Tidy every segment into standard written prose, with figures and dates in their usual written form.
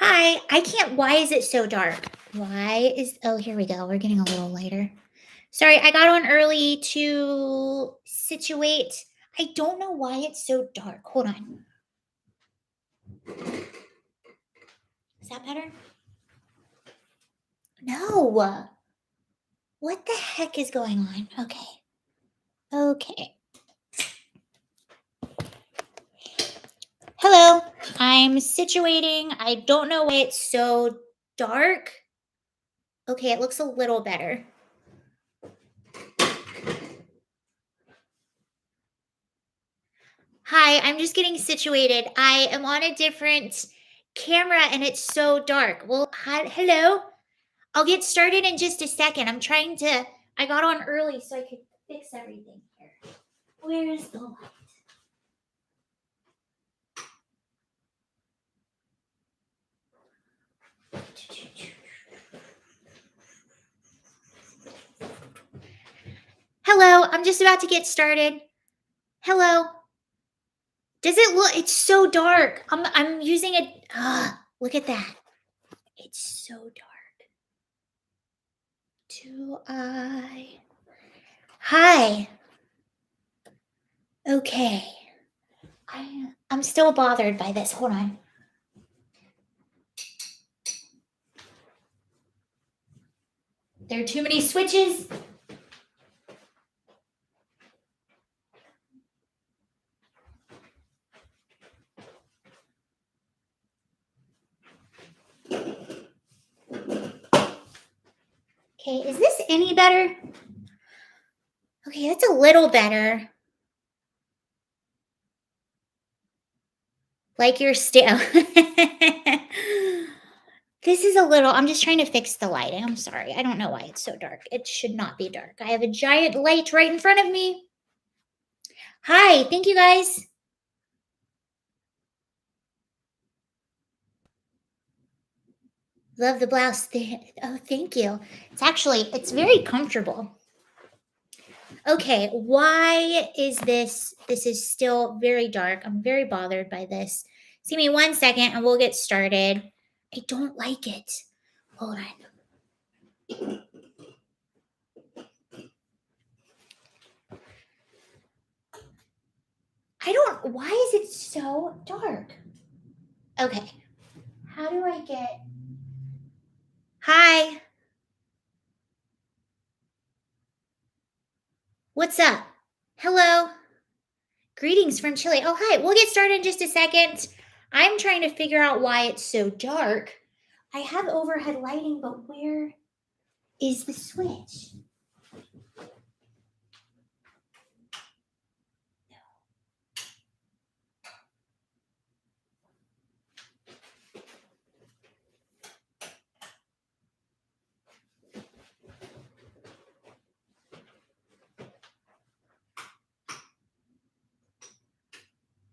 Hi, I can't. Why is it so dark? Oh, here we go. We're getting a little later. Sorry, I got on early to situate. I don't know why it's so dark. Hold on. Is that better? No. What the heck is going on? Okay. Okay. Hello. I'm situating. I don't know why it's so dark. Okay, it looks a little better. Hi, I'm just getting situated. I am on a different camera and it's so dark. Well, hello. I'll get started in just a second. I got on early so I could fix everything here. Where's the light? Hello, I'm just about to get started. Hello. Does it look? It's so dark. I'm using it. Look at that. It's so dark. Do I? Hi. Okay. I'm still bothered by this. Hold on. There are too many switches. Okay, is this any better? Okay, that's a little better. Like you're still. This is a little. I'm just trying to fix the lighting. I'm sorry. I don't know why it's so dark. It should not be dark. I have a giant light right in front of me. Hi, thank you guys. Love the blouse. Oh, thank you. It's very comfortable. Okay, why is this? This is still very dark. I'm very bothered by this. Give me 1 second and we'll get started. I don't like it. Hold on. Why is it so dark? Okay. How do I get. Hi. What's up? Hello. Greetings from Chile. Oh, hi. We'll get started in just a second. I'm trying to figure out why it's so dark. I have overhead lighting, but where is the switch?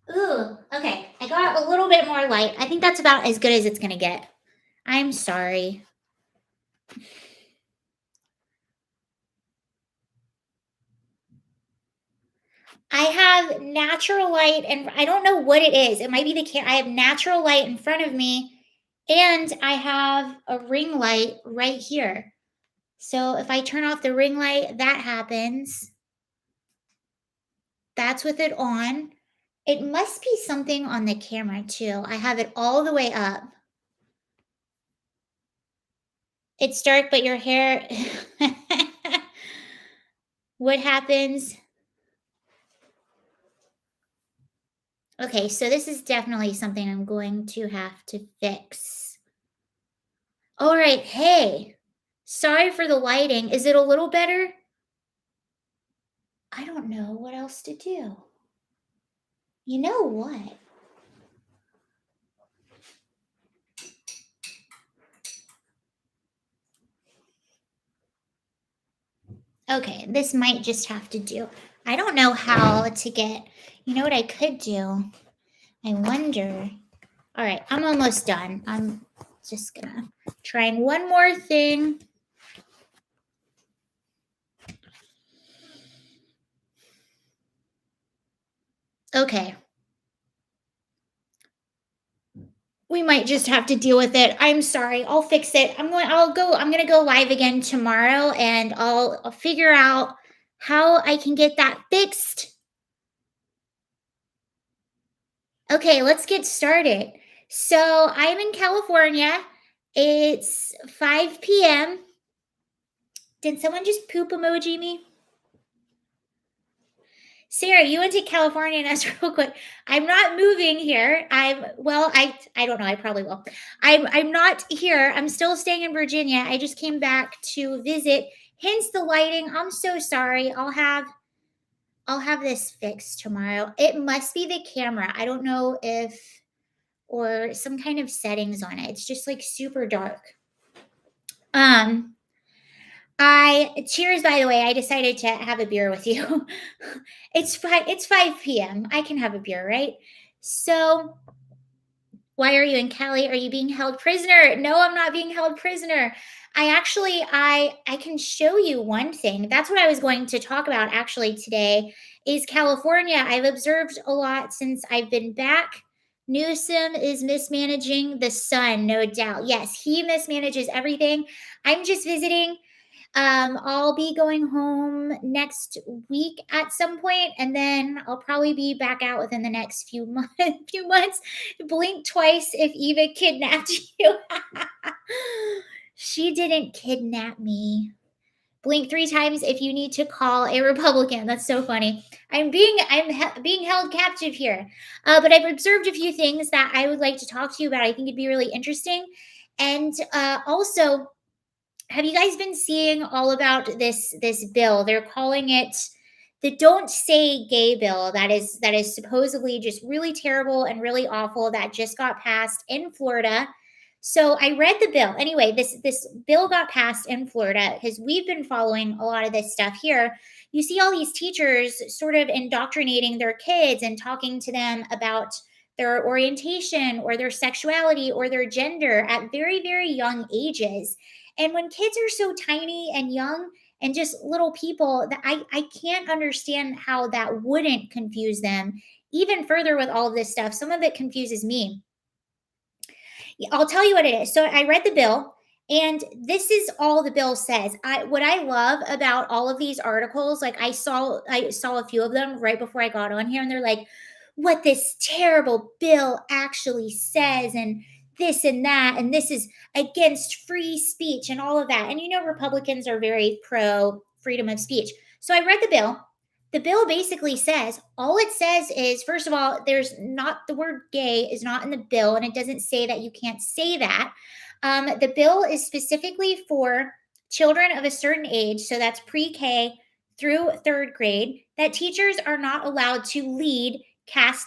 Ooh, okay. I got a little bit more light. I think that's about as good as it's going to get. I'm sorry. I have natural light, and I don't know what it is. It might be I have natural light in front of me, and I have a ring light right here. So if I turn off the ring light, that happens. That's with it on. It must be something on the camera too. I have it all the way up. It's dark, but your hair. What happens? Okay, so this is definitely something I'm going to have to fix. All right, hey, sorry for the lighting. Is it a little better? I don't know what else to do. You know what? Okay, this might just have to do. I don't know how to get. You know what I could do? I wonder. All right, I'm almost done. I'm just gonna trying one more thing. Okay. We might just have to deal with it. I'm sorry. I'll fix it. I'm going to go live again tomorrow and I'll figure out how I can get that fixed. Okay, let's get started. So, I'm in California. It's 5 p.m. Did someone just poop emoji me? Sarah, you went to California and us real quick. I'm not moving here. I don't know, I probably will. I'm not here. I'm still staying in Virginia. I just came back to visit. Hence the lighting. I'm so sorry. I'll have this fixed tomorrow. It must be the camera. I don't know if or some kind of settings on it. It's just like super dark. Um I cheers by the way. I decided to have a beer with you. It's 5 p.m. I can have a beer, right? So, why are you in Cali? Are you being held prisoner? No, I'm not being held prisoner. I can show you one thing. That's what I was going to talk about actually today is California. I've observed a lot since I've been back. Newsom is mismanaging the sun, no doubt. Yes, he mismanages everything. I'm just visiting. I'll be going home next week at some point, and then I'll probably be back out within the next few months. Few months. Blink twice if Eva kidnapped you. She didn't kidnap me. Blink three times if you need to call a Republican. That's so funny. Being held captive here, but I've observed a few things that I would like to talk to you about. I think it'd be really interesting, and also have you guys been seeing all about this bill? They're calling it the Don't Say Gay bill that is supposedly just really terrible and really awful that just got passed in Florida. So I read the bill. Anyway, this bill got passed in Florida because we've been following a lot of this stuff here. You see all these teachers sort of indoctrinating their kids and talking to them about their orientation or their sexuality or their gender at very, very young ages. And when kids are so tiny and young and just little people, that I can't understand how that wouldn't confuse them even further with all of this stuff. Some of it confuses me. Yeah, I'll tell you what it is. So I read the bill, and this is all the bill says. What I love about all of these articles, like I saw a few of them right before I got on here, and they're like, what this terrible bill actually says, and this and that, and this is against free speech and all of that. And Republicans are very pro freedom of speech. So I read the bill. The bill basically says all it says is, first of all, there's not the word gay is not in the bill, and it doesn't say that you can't say that. The bill is specifically for children of a certain age, so that's pre-K through third grade, that teachers are not allowed to lead class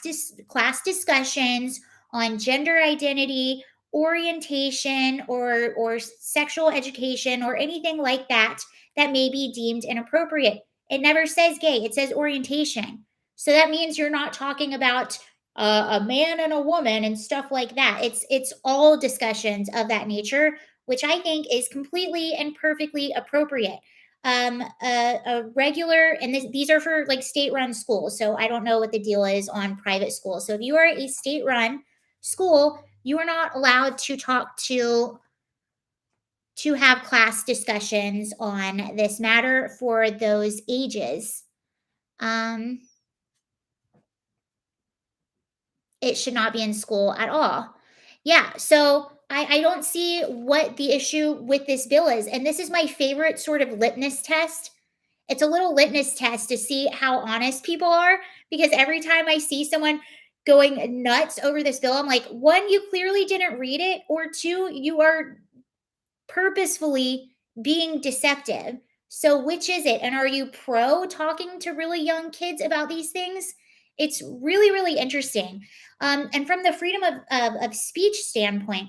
discussions on gender identity, orientation, or sexual education, or anything like that that may be deemed inappropriate. It never says gay, it says orientation. So that means you're not talking about a man and a woman and stuff like that. It's all discussions of that nature, which I think is completely and perfectly appropriate. A regular, and these are for like state-run schools. So I don't know what the deal is on private schools. So if you are a state-run school, you are not allowed to have class discussions on this matter for those ages. Um, it should not be in school at all. Yeah, so I don't see what the issue with this bill is. And this is my favorite sort of litmus test. It's a little litmus test to see how honest people are because every time I see someone going nuts over this bill, I'm like, one, you clearly didn't read it, or two, you are purposefully being deceptive. So, which is it? And are you pro talking to really young kids about these things? It's really, really interesting. And from the freedom of speech standpoint,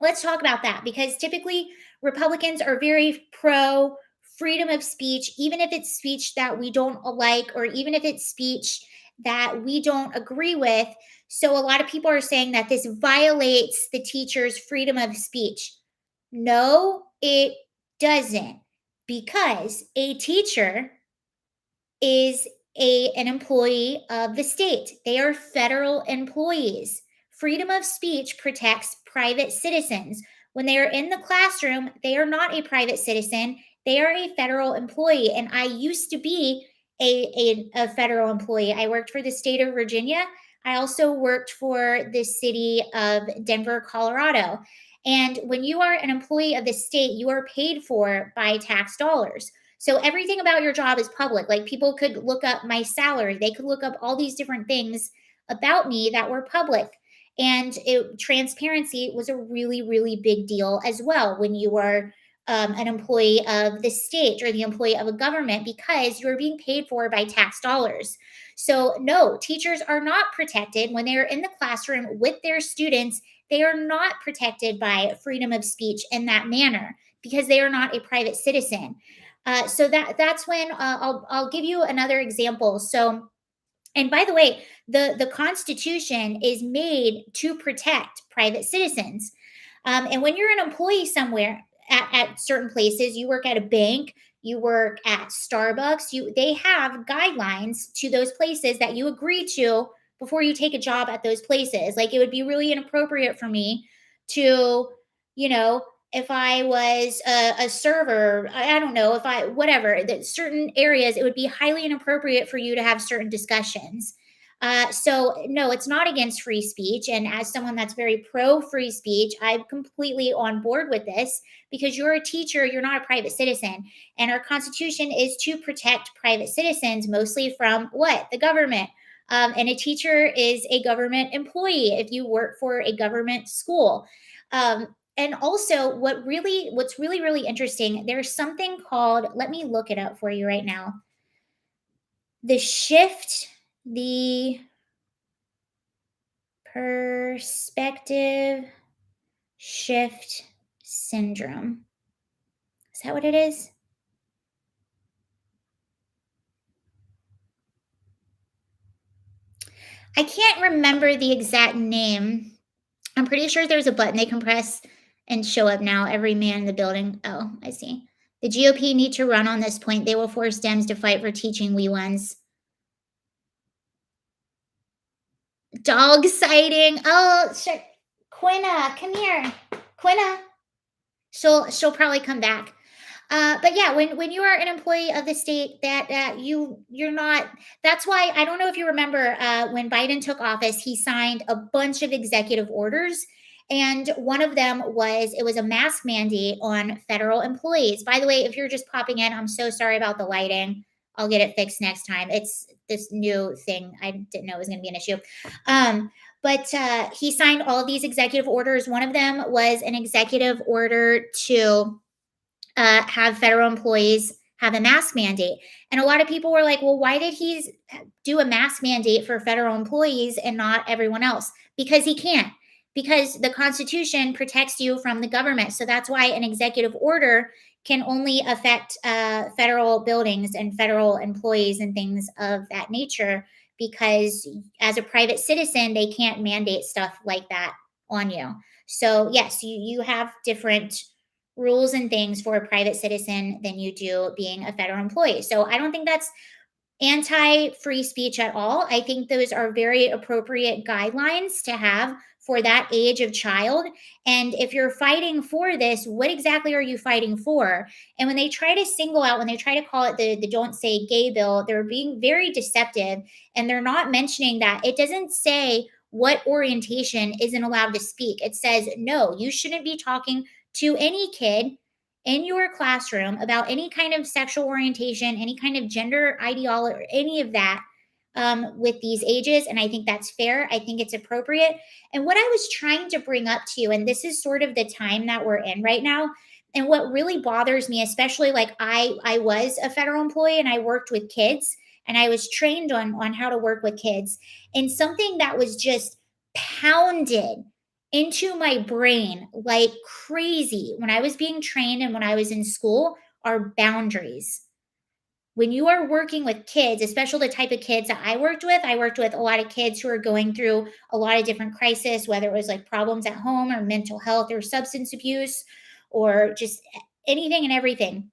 let's talk about that because typically Republicans are very pro freedom of speech, even if it's speech that we don't like, or even if it's speech that we don't agree with. So, a lot of people are saying that this violates the teacher's freedom of speech. No, it doesn't, because a teacher is an employee of the state. They are federal employees. freedom of speech protects private citizens. When they are in the classroom, they are not a private citizen. They are a federal employee. And I used to be a federal employee. I worked for the state of Virginia. I also worked for the city of Denver, Colorado. And when you are an employee of the state, you are paid for by tax dollars. So everything about your job is public. Like people could look up my salary, they could look up all these different things about me that were public. And transparency was a really, really big deal as well when you were an employee of the state or the employee of a government because you're being paid for by tax dollars. So, no, teachers are not protected when they are in the classroom with their students. They are not protected by freedom of speech in that manner because they are not a private citizen. So that's when I'll give you another example. So, and by the way, the Constitution is made to protect private citizens. And when you're an employee somewhere at certain places, you work at a bank, you work at Starbucks, they have guidelines to those places that you agree to before you take a job at those places. Like it would be really inappropriate for me to, you know, if I was a server, I don't know, if I, whatever, that certain areas, it would be highly inappropriate for you to have certain discussions. So, no, it's not against free speech. And as someone that's very pro free speech, I'm completely on board with this because you're a teacher, you're not a private citizen. And our Constitution is to protect private citizens mostly from what? The government. And a teacher is a government employee if you work for a government school. And also what's really really interesting, there's something called, let me look it up for you right now, the shift the perspective shift syndrome. Is that what it is? I can't remember the exact name. I'm pretty sure there's a button they can press and show up now. Every man in the building. Oh, I see. The GOP need to run on this point. They will force Dems to fight for teaching we ones. Dog sighting. Oh, shit. Quinna, come here. Quinna. She'll probably come back. But yeah, when you are an employee of the state, that you're not. That's why I don't know if you remember when Biden took office, he signed a bunch of executive orders, and one of them was it was a mask mandate on federal employees. By the way, if you're just popping in, I'm so sorry about the lighting. I'll get it fixed next time. It's this new thing. I didn't know it was going to be an issue. But he signed all of these executive orders. One of them was an executive order to have federal employees have a mask mandate. And a lot of people were like, well, why did he do a mask mandate for federal employees and not everyone else? Because he can't, because the Constitution protects you from the government. So that's why an executive order can only affect federal buildings and federal employees and things of that nature. Because as a private citizen, they can't mandate stuff like that on you. So, yes, you have different rules and things for a private citizen than you do being a federal employee. So I don't think that's anti free speech at all. I think those are very appropriate guidelines to have for that age of child. And if you're fighting for this, what exactly are you fighting for? And when they try to single out, when they try to call it the Don't Say Gay bill, they're being very deceptive and they're not mentioning that it doesn't say what orientation isn't allowed to speak. It says, no, you shouldn't be talking to any kid in your classroom about any kind of sexual orientation, any kind of gender ideology, or any of that with these ages. And I think that's fair. I think it's appropriate. And what I was trying to bring up to you, and this is sort of the time that we're in right now. And what really bothers me, especially like I was a federal employee and I worked with kids and I was trained on how to work with kids. And something that was just pounded into my brain like crazy when I was being trained and when I was in school are boundaries. When you are working with kids, especially the type of kids that I worked with a lot of kids who are going through a lot of different crises, whether it was like problems at home or mental health or substance abuse or just anything and everything.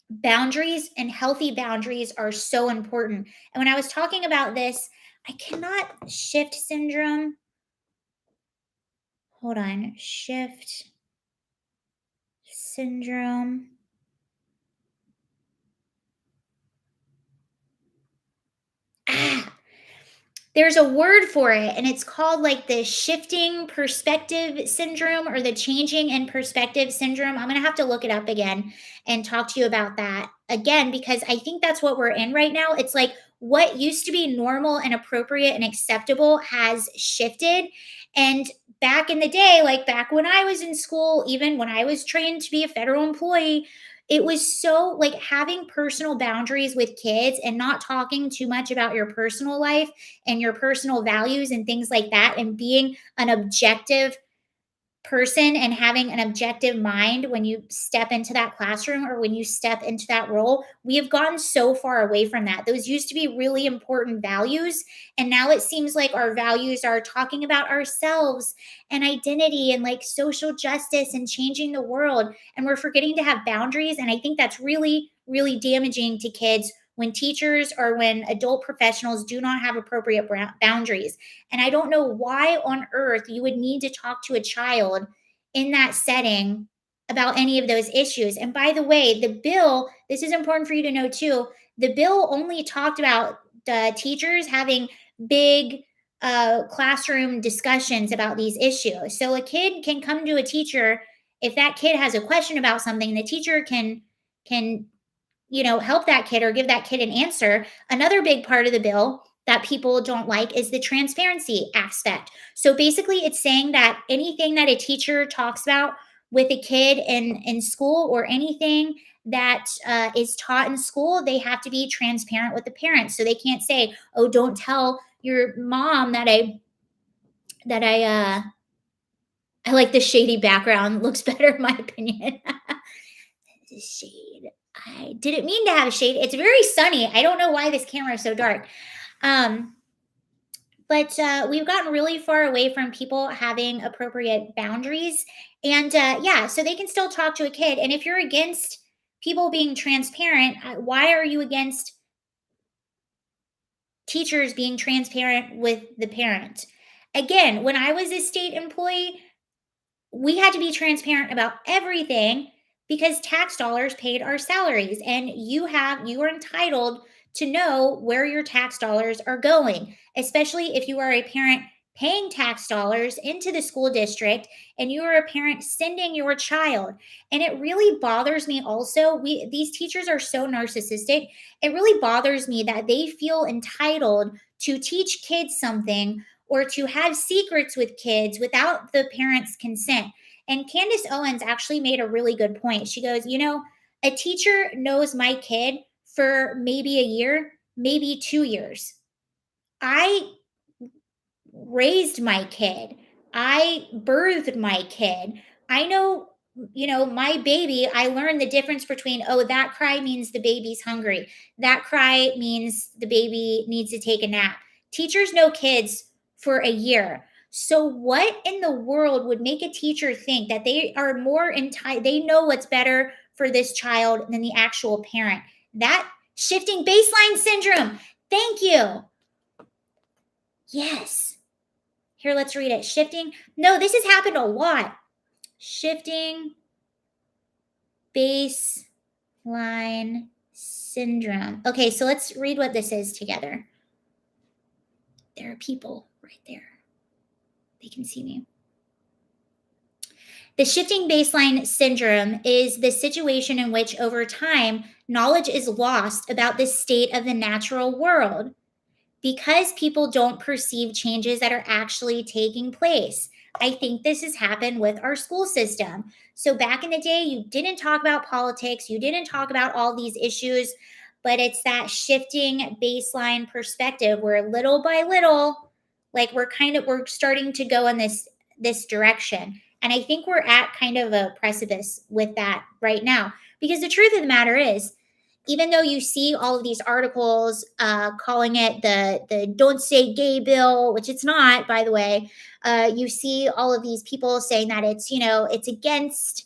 Boundaries and healthy boundaries are so important. And when I was talking about this, I cannot shift syndrome. hold on, shift syndrome. Ah, there's a word for it, and it's called like the shifting perspective syndrome or the changing in perspective syndrome. I'm going to have to look it up again and talk to you about that again because I think that's what we're in right now. It's like what used to be normal and appropriate and acceptable has shifted. And back in the day, like back when I was in school, even when I was trained to be a federal employee, it was so like having personal boundaries with kids and not talking too much about your personal life and your personal values and things like that, and being an objective person and having an objective mind when you step into that classroom or when you step into that role. We have gotten so far away from that. Those used to be really important values. And now it seems like our values are talking about ourselves and identity and like social justice and changing the world. And we're forgetting to have boundaries. And I think that's really, really damaging to kids when teachers or when adult professionals do not have appropriate boundaries. And I don't know why on earth you would need to talk to a child in that setting about any of those issues. And by the way, the bill, this is important for you to know too, the bill only talked about the teachers having big classroom discussions about these issues. So a kid can come to a teacher if that kid has a question about something, the teacher can help that kid or give that kid an answer. Another big part of the bill that people don't like is the transparency aspect. So basically, it's saying that anything that a teacher talks about with a kid in school or anything that is taught in school, they have to be transparent with the parents. So they can't say, "Oh, don't tell your mom that I like the shady background. Looks better in my opinion." Shade. I didn't mean to have a shade. It's very sunny. I don't know why this camera is so dark. Um, but we've gotten really far away from people having appropriate boundaries. And yeah, so they can still talk to a kid. And if you're against people being transparent, why are you against teachers being transparent with the parent? Again, when I was a state employee, we had to be transparent about everything because tax dollars paid our salaries, and you are entitled to know where your tax dollars are going, especially if you are a parent paying tax dollars into the school district and you are a parent sending your child. And it really bothers me also, we these teachers are so narcissistic. It really bothers me that they feel entitled to teach kids something or to have secrets with kids without the parents' consent. And Candace Owens actually made a really good point. She goes, a teacher knows my kid for maybe a year, maybe 2 years. I raised my kid. I birthed my kid. I know, my baby, I learned the difference between, oh, that cry means the baby's hungry. That cry means the baby needs to take a nap. Teachers know kids for a year. So what in the world would make a teacher think that they are more entitled, they know what's better for this child than the actual parent? That shifting baseline syndrome. Thank you. Yes. Here, let's read it. Shifting. No, this has happened a lot. Shifting baseline syndrome. Okay, so let's read what this is together. There are people right there. They can see me. The shifting baseline syndrome is the situation in which, over time, knowledge is lost about the state of the natural world because people don't perceive changes that are actually taking place. I think this has happened with our school system. So back in the day, you didn't talk about politics, you didn't talk about all these issues, but it's that shifting baseline perspective where little by little, like we're starting to go in this direction. And I think we're at kind of a precipice with that right now. Because the truth of the matter is, even though you see all of these articles calling it the "Don't Say Gay" bill, which it's not, by the way, you see all of these people saying that it's against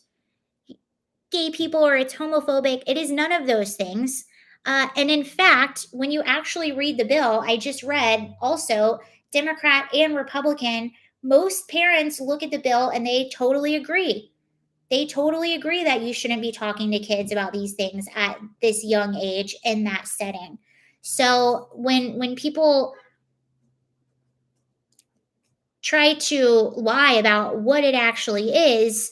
gay people or it's homophobic. It is none of those things. And in fact, when you actually read the bill, I just read also Democrat and Republican Most parents look at the bill and they totally agree. They totally agree that you shouldn't be talking to kids about these things at this young age in that setting. So when people try to lie about what it actually is,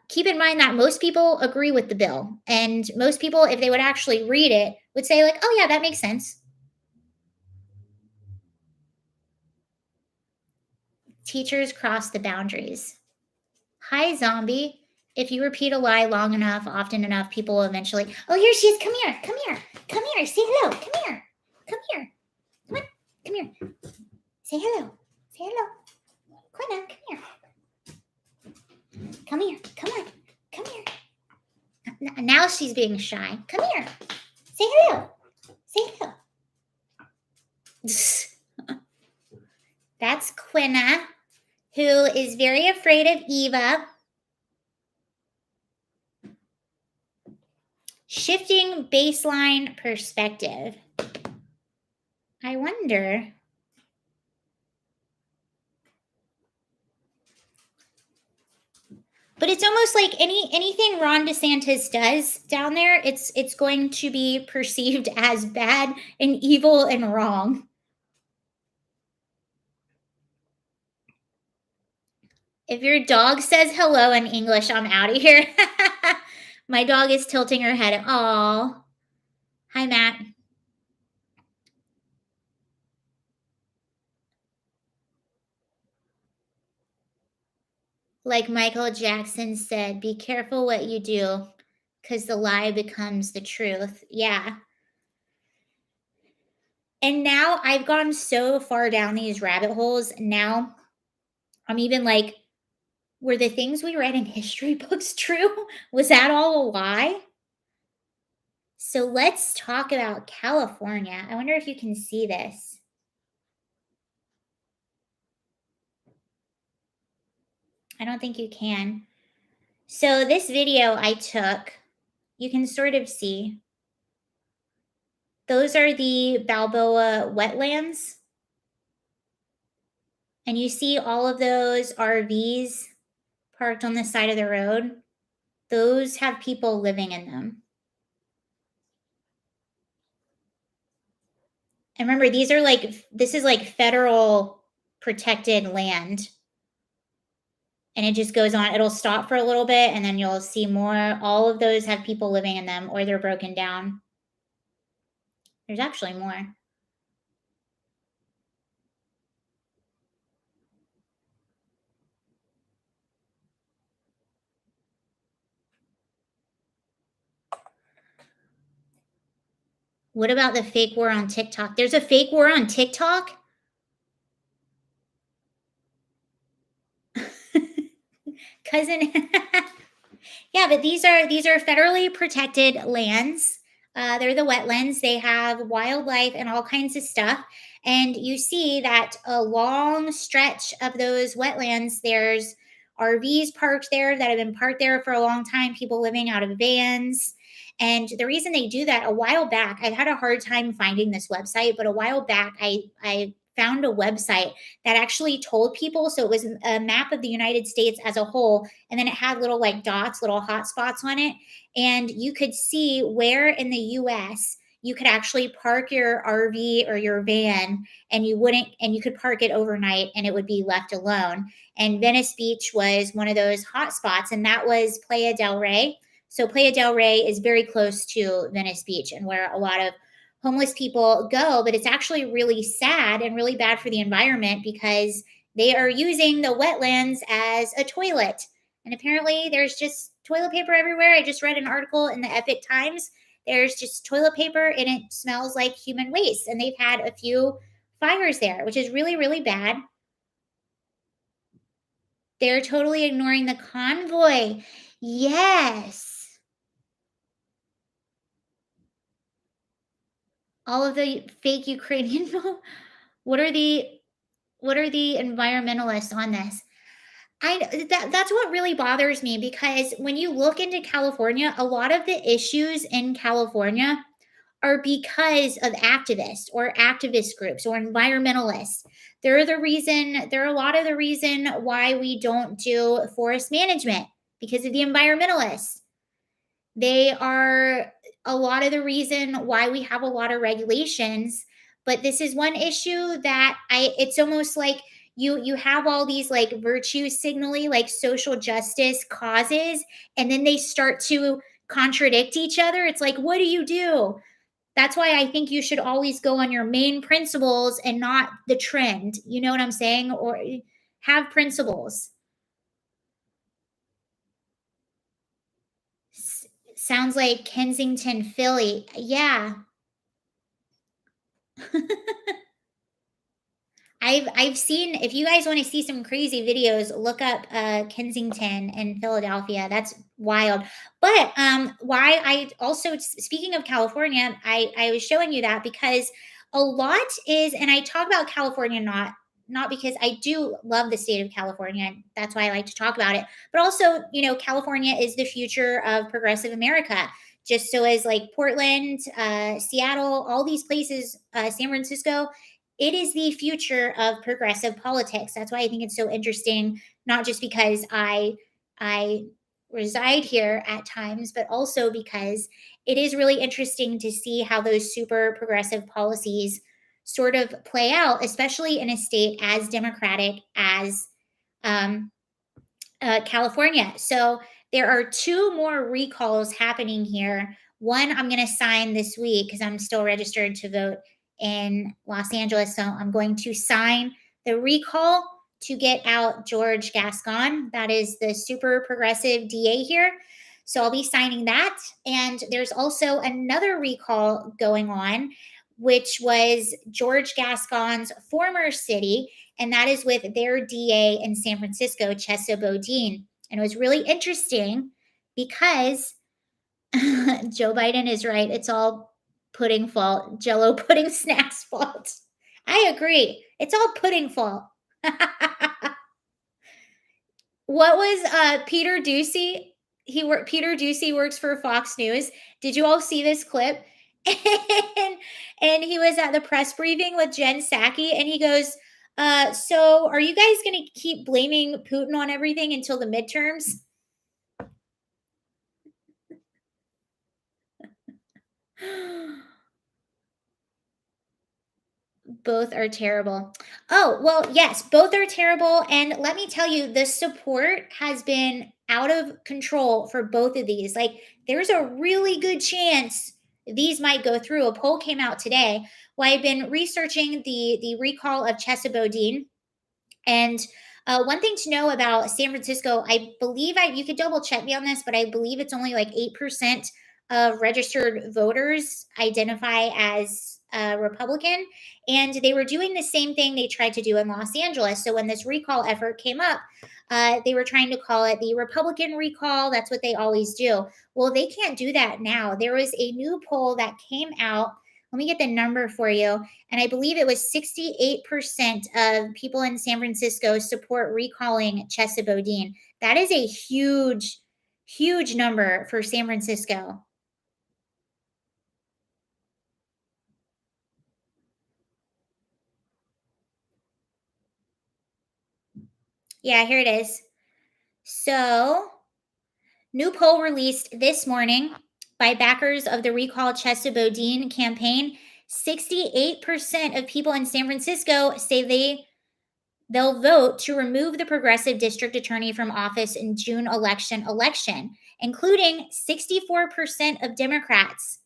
keep in mind that most people agree with the bill, and most people, if they would actually read it, would say like, "Oh yeah, that makes sense." Teachers cross the boundaries. Hi, zombie. If you repeat a lie long enough, often enough, people will eventually. Oh, here she is. Come here. Come here. Come here. Say hello. Come here. Come here. Come on. Come here. Say hello. Say hello. Come on. Come here. Come here. Come on. Come here. Now she's being shy. Come here. Say hello. Say hello. That's Quinna, who is very afraid of Eva. Shifting baseline perspective. I wonder. But it's almost like anything Ron DeSantis does down there, it's going to be perceived as bad and evil and wrong. If your dog says hello in English, I'm out of here. My dog is tilting her head. Aw. Hi, Matt. Like Michael Jackson said, be careful what you do because the lie becomes the truth. Yeah. And now I've gone so far down these rabbit holes. Now I'm even like, were the things we read in history books true? Was that all a lie? So let's talk about California. I wonder if you can see this. I don't think you can. So this video I took, you can sort of see. Those are the Balboa wetlands. And you see all of those RVs parked on the side of the road. Those have people living in them. And remember, this is like federal protected land. And it just goes on. It'll stop for a little bit and then you'll see more. All of those have people living in them or they're broken down. There's actually more. What about the fake war on TikTok? There's a fake war on TikTok? Cousin. Yeah, but these are federally protected lands. They're the wetlands. They have wildlife and all kinds of stuff. And you see that a long stretch of those wetlands, there's RVs parked there that have been parked there for a long time, people living out of vans. And the reason they do that, a while back, I've had a hard time finding this website, but a while back, I found a website that actually told people. So it was a map of the United States as a whole, and then it had little like dots, little hot spots on it, and you could see where in the US you could actually park your RV or your van and you could park it overnight and it would be left alone. And Venice Beach was one of those hot spots, and that was Playa del Rey. So Playa del Rey is very close to Venice Beach and where a lot of homeless people go, but it's actually really sad and really bad for the environment because they are using the wetlands as a toilet. And apparently there's just toilet paper everywhere. I just read an article in the Epic Times. There's just toilet paper and it smells like human waste. And they've had a few fires there, which is really, really bad. They're totally ignoring the convoy. Yes. All of the fake Ukrainian. what are the what are the environmentalists on this? That's what really bothers me because when you look into California, a lot of the issues in California are because of activists or activist groups or environmentalists. They're the reason, they're a lot of the reason why we don't do forest management because of the environmentalists. They are a lot of the reason why we have a lot of regulations. But this is one issue that it's almost like you have all these like virtue signally like social justice causes, and then they start to contradict each other. It's like, what do you do? That's why I think you should always go on your main principles and not the trend. You know what I'm saying? Or have principles. Sounds like Kensington, Philly. Yeah. I've seen, if you guys want to see some crazy videos, look up Kensington in Philadelphia. That's wild. But why I also, speaking of California, I was showing you that because a lot is, and I talk about California not because I do love the state of California. And that's why I like to talk about it. But also, California is the future of progressive America. Just so as like Portland, Seattle, all these places, San Francisco, it is the future of progressive politics. That's why I think it's so interesting, not just because I reside here at times, but also because it is really interesting to see how those super progressive policies sort of play out, especially in a state as democratic as um, California. So there are two more recalls happening here. One I'm going to sign this week because I'm still registered to vote in Los Angeles. So I'm going to sign the recall to get out George Gascon. That is the super progressive DA here. So I'll be signing that. And there's also another recall going on, which was George Gascon's former city, and that is with their DA in San Francisco, Chesa Bodine. And it was really interesting because Joe Biden is right. It's all pudding fault, Jello pudding snacks fault. I agree. It's all pudding fault. What was Peter Ducey? Peter Ducey works for Fox News. Did you all see this clip? and, and he was at the press briefing with Jen Psaki, and he goes, so are you guys going to keep blaming Putin on everything until the midterms? Both are terrible. Oh, well, yes, both are terrible. And let me tell you, the support has been out of control for both of these. Like, there's a really good chance these might go through. A poll came out today. Well, I've been researching the recall of Chesa Bodine, and one thing to know about San Francisco, I believe you could double check me on this, but I believe it's only like 8% of registered voters identify as Republican. And they were doing the same thing they tried to do in Los Angeles. So when this recall effort came up, they were trying to call it the Republican recall. That's what they always do. Well, they can't do that now. There was a new poll that came out. Let me get the number for you. And I believe it was 68% of people in San Francisco support recalling Chesa Bodine. That is a huge, huge number for San Francisco. Yeah, here it is. So, new poll released this morning by backers of the Recall Chesa Bodine campaign. 68% of people in San Francisco say they'll vote to remove the progressive district attorney from office in June election, including 64% of Democrats.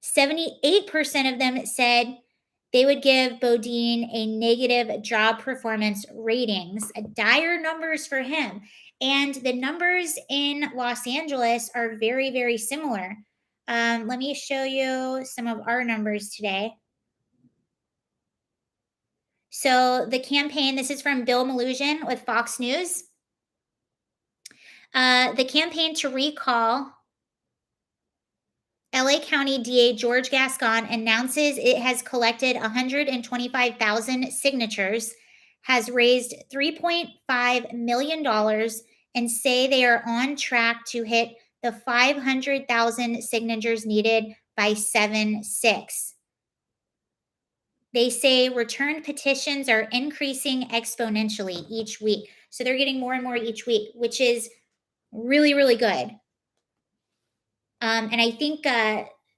78% of them said they would give Bodine a negative job performance ratings. Dire numbers for him. And the numbers in Los Angeles are very, very similar. Let me show you some of our numbers today. So the campaign, this is from Bill Malusian with Fox News. The campaign to recall LA County DA George Gascon announces it has collected 125,000 signatures, has raised $3.5 million, and say they are on track to hit the 500,000 signatures needed by 7.6. They say return petitions are increasing exponentially each week. So they're getting more and more each week, which is really, really good. And I think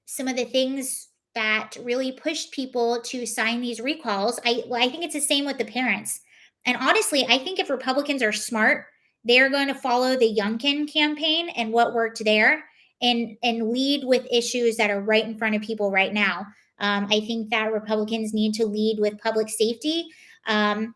some of the things that really pushed people to sign these recalls, I think it's the same with the parents. And honestly, I think if Republicans are smart, they're going to follow the Youngkin campaign and what worked there, and lead with issues that are right in front of people right now. I think that Republicans need to lead with public safety. Um,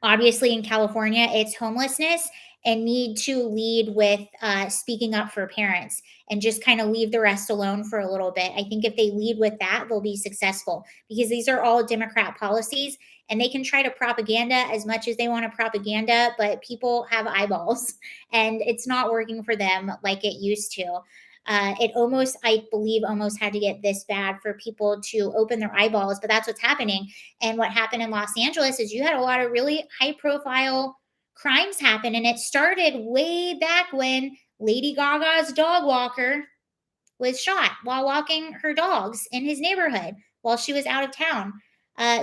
Obviously, in California, it's homelessness, and need to lead with speaking up for parents and just kind of leave the rest alone for a little bit. I think if they lead with that, they'll be successful, because these are all Democrat policies, and they can try to propaganda as much as they want to propaganda, but people have eyeballs and it's not working for them like it used to. It almost, I believe, almost had to get this bad for people to open their eyeballs, but that's what's happening. And what happened in Los Angeles is you had a lot of really high profile crimes happen. And it started way back when Lady Gaga's dog walker was shot while walking her dogs in his neighborhood while she was out of town.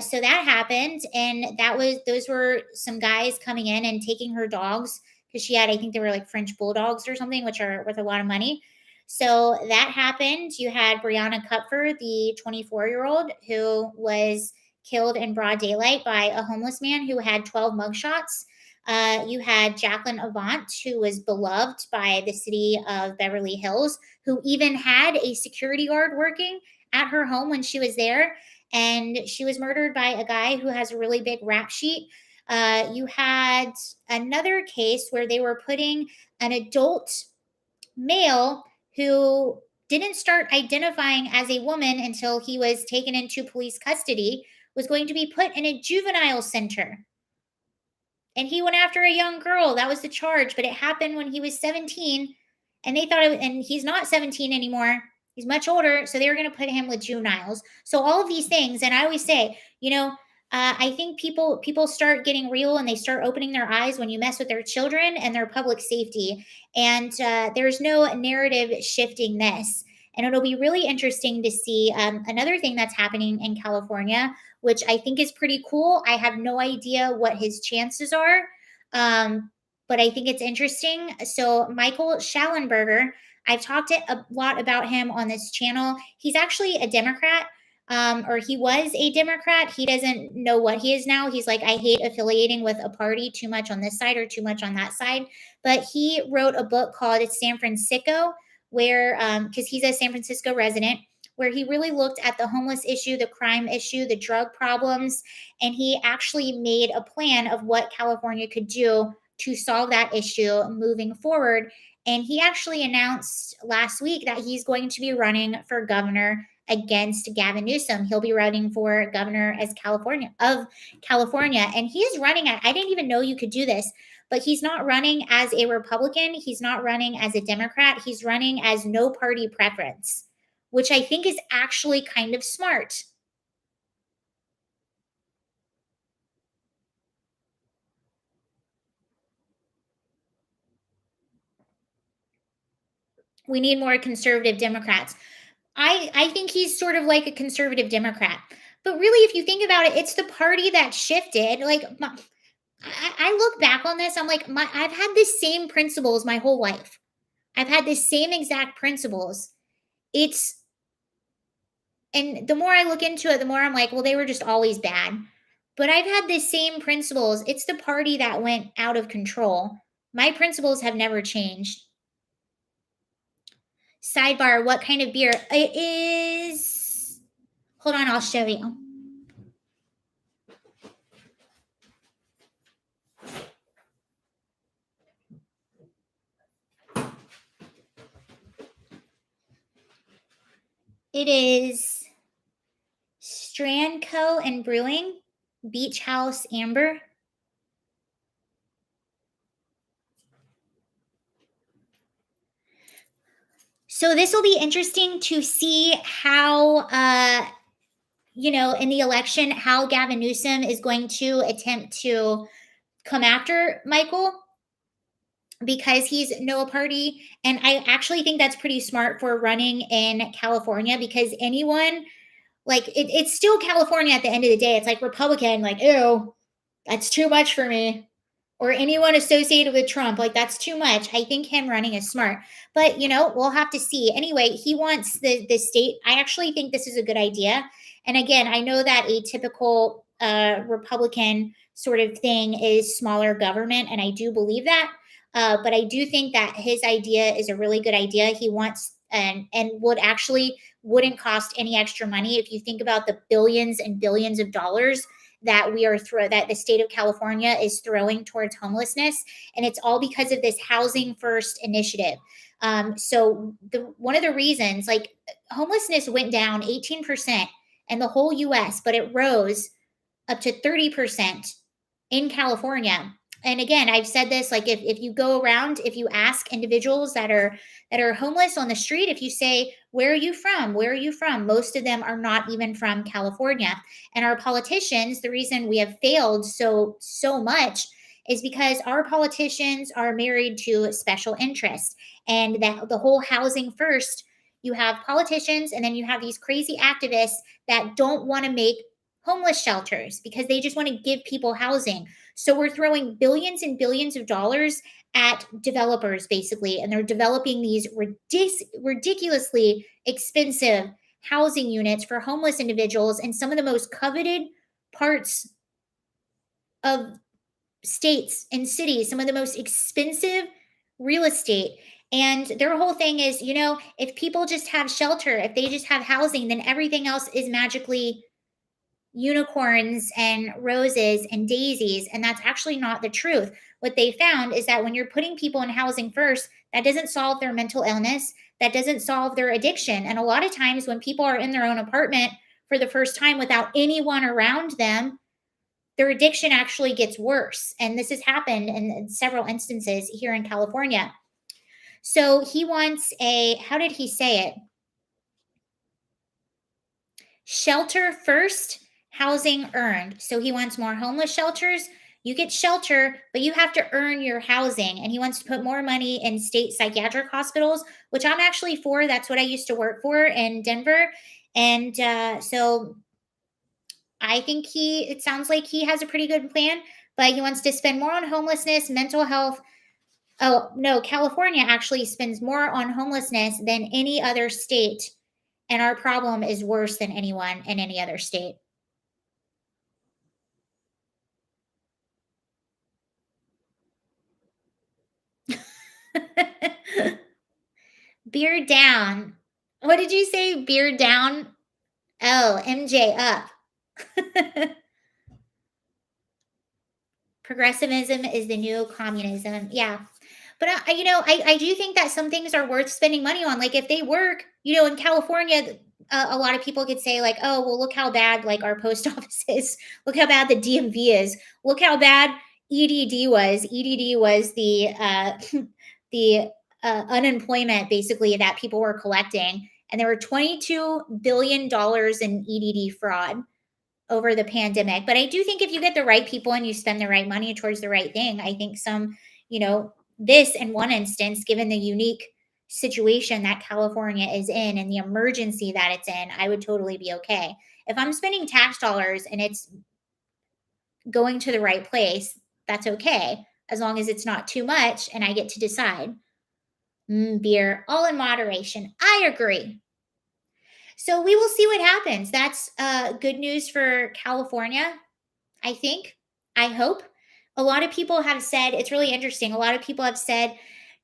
So that happened, and those were some guys coming in and taking her dogs, because she had, I think they were like French bulldogs or something, which are worth a lot of money. So that happened. You had Brianna Kupfer, the 24-year-old, who was killed in broad daylight by a homeless man who had 12 mugshots. You had Jacqueline Avant, who was beloved by the city of Beverly Hills, who even had a security guard working at her home when she was there. And she was murdered by a guy who has a really big rap sheet. You had another case where they were putting an adult male who didn't start identifying as a woman until he was taken into police custody, was going to be put in a juvenile center. And he went after a young girl. That was the charge, but it happened when he was 17, and they thought and he's not 17 anymore. He's much older, so they were going to put him with juveniles. So all of these things, and I always say, I think people start getting real, and they start opening their eyes when you mess with their children and their public safety. And there's no narrative shifting this. And it'll be really interesting to see another thing that's happening in California, which I think is pretty cool. I have no idea what his chances are, but I think it's interesting. So, Michael Schallenberger, I've talked a lot about him on this channel. He's actually a Democrat, or he was a Democrat. He doesn't know what he is now. He's like, I hate affiliating with a party too much on this side or too much on that side. But he wrote a book called San Francisco, where, because he's a San Francisco resident, where he really looked at the homeless issue, the crime issue, the drug problems, and he actually made a plan of what California could do to solve that issue moving forward. And he actually announced last week that he's going to be running for governor against Gavin Newsom. He'll be running for governor as California, and he is running at, I didn't even know you could do this, but he's not running as a Republican. He's not running as a Democrat. He's running as no party preference, which I think is actually kind of smart. We need more conservative Democrats. I think he's sort of like a conservative Democrat. But really, if you think about it, it's the party that shifted. Like, I look back on this, I'm like, I've had the same principles my whole life. I've had the same exact principles. It's And the more I look into it, the more I'm like, well, they were just always bad. But I've had the same principles. It's the party that went out of control. My principles have never changed. Sidebar, what kind of beer? It is. Hold on, I'll show you. It is Strandco and Brewing, Beach House Amber. So this will be interesting to see how, in the election, how Gavin Newsom is going to attempt to come after Michael. because he's no party. And I actually think that's pretty smart for running in California, because anyone, like, it's still California at the end of the day. It's like Republican, like, ew, that's too much for me. Or anyone associated with Trump, like, that's too much. I think him running is smart. But we'll have to see. Anyway, he wants the state. I actually think this is a good idea. And again, I know that a typical Republican sort of thing is smaller government, and I do believe that. But I do think that his idea is a really good idea. He wants, and would actually wouldn't cost any extra money if you think about the billions and billions of dollars that that the state of California is throwing towards homelessness, and it's all because of this housing first initiative. So the one of the reasons, like, homelessness went down 18% in the whole U.S., but it rose up to 30% in California. And again, I've said this, like, if you go around, if you ask individuals that are homeless on the street, if you say, "Where are you from? Where are you from?" Most of them are not even from California. And our politicians, the reason we have failed so much is because our politicians are married to special interests, and that the whole housing first, you have politicians, and then you have these crazy activists that don't want to make homeless shelters because they just want to give people housing. So we're throwing billions and billions of dollars at developers, basically, and they're developing these ridiculously expensive housing units for homeless individuals in some of the most coveted parts of states and cities, some of the most expensive real estate. And their whole thing is, if people just have shelter, if they just have housing, then everything else is magically unicorns and roses and daisies. And that's actually not the truth. What they found is that when you're putting people in housing first, that doesn't solve their mental illness, that doesn't solve their addiction. And a lot of times when people are in their own apartment for the first time without anyone around them, their addiction actually gets worse. And this has happened in several instances here in California. So he wants how did he say it? Shelter first, housing earned. So he wants more homeless shelters. You get shelter, but you have to earn your housing. And he wants to put more money in state psychiatric hospitals, which I'm actually for. That's what I used to work for in Denver. And so I think it sounds like he has a pretty good plan, but he wants to spend more on homelessness, mental health. Oh, no, California actually spends more on homelessness than any other state. And our problem is worse than anyone in any other state. Beer down. What did you say? Beer down? Oh, MJ up. Progressivism is the new communism. Yeah. But I do think that some things are worth spending money on. Like, if they work, in California, a lot of people could say, like, "Oh, well, look how bad, like, our post office is. Look how bad the DMV is. Look how bad EDD was. EDD was the the unemployment, basically, that people were collecting, and there were $22 billion in EDD fraud over the pandemic. But I do think if you get the right people and you spend the right money towards the right thing, I think this in one instance, given the unique situation that California is in and the emergency that it's in, I would totally be okay. If I'm spending tax dollars and it's going to the right place, that's okay, as long as it's not too much and I get to decide. Beer, all in moderation. I agree. So we will see what happens. That's good news for California, I think. I hope. A lot of people have said, it's really interesting. A lot of people have said,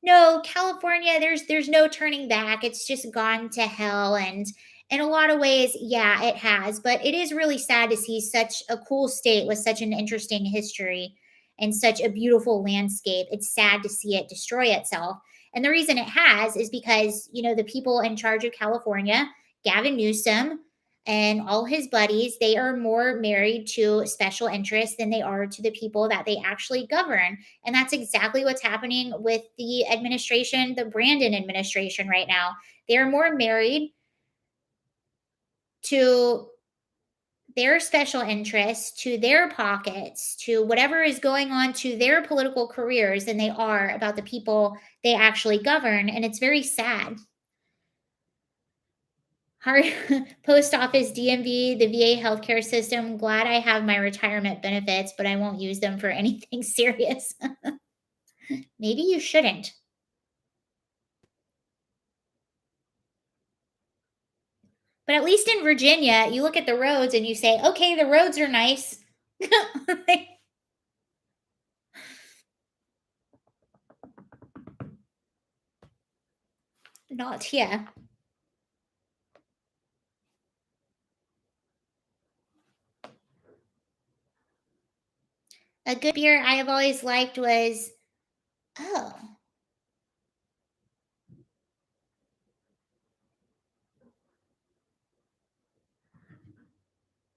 no, California, there's no turning back. It's just gone to hell. And in a lot of ways, yeah, it has. But it is really sad to see such a cool state with such an interesting history and such a beautiful landscape. It's sad to see it destroy itself. And the reason it has is because, the people in charge of California, Gavin Newsom, and all his buddies, they are more married to special interests than they are to the people that they actually govern. And that's exactly what's happening with the administration, the Brandon administration right now. They are more married to their special interests, to their pockets, to whatever is going on to their political careers than they are about the people they actually govern. And it's very sad. Hard post office, DMV, the VA healthcare system. Glad I have my retirement benefits, but I won't use them for anything serious. Maybe you shouldn't. But at least in Virginia, you look at the roads and you say, okay, the roads are nice. Not here. A good beer I have always liked was, oh,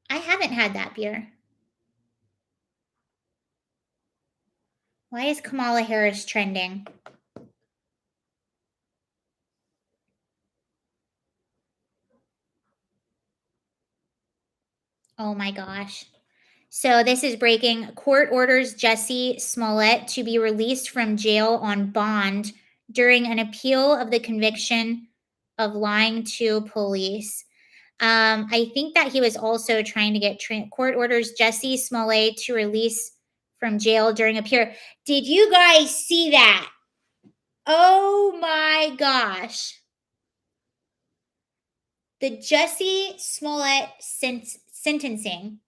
I haven't had that beer. Why is Kamala Harris trending? Oh my gosh. So this is breaking. Court orders Jussie Smollett to be released from jail on bond during an appeal of the conviction of lying to police. I think that he was also trying to get court orders Jussie Smollett to release from jail during a appeal. Did you guys see that? Oh my gosh. The Jussie Smollett sentencing.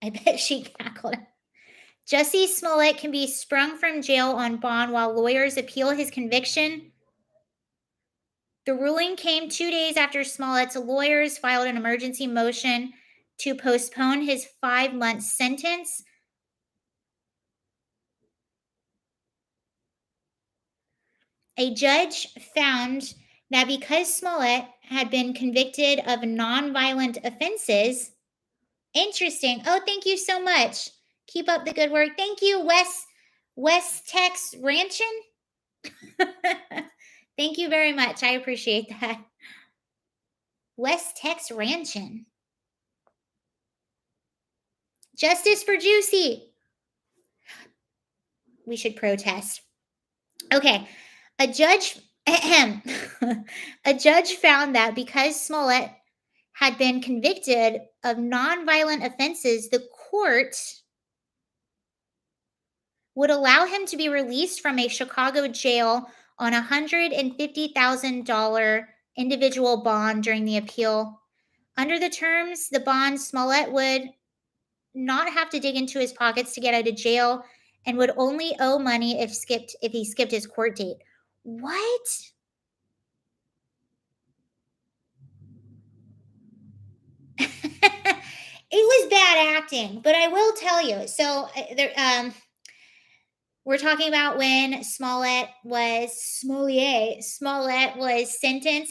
I bet she cackled. Jussie Smollett can be sprung from jail on bond while lawyers appeal his conviction. The ruling came 2 days after Smollett's lawyers filed an emergency motion to postpone his 5-month sentence. A judge found that because Smollett had been convicted of nonviolent offenses, interesting. Oh, thank you so much. Keep up the good work. Thank you, West Tex Ranchin. Thank you very much. I appreciate that. West Tex Ranchin. Justice for Juicy. We should protest. Okay. A judge a judge found that because Smollett had been convicted of nonviolent offenses, the court would allow him to be released from a Chicago jail on a $150,000 individual bond during the appeal. Under the terms, the bond, Smollett would not have to dig into his pockets to get out of jail and would only owe money if he skipped his court date. What? It was bad acting, but I will tell you. So we're talking about when Smollett was sentenced,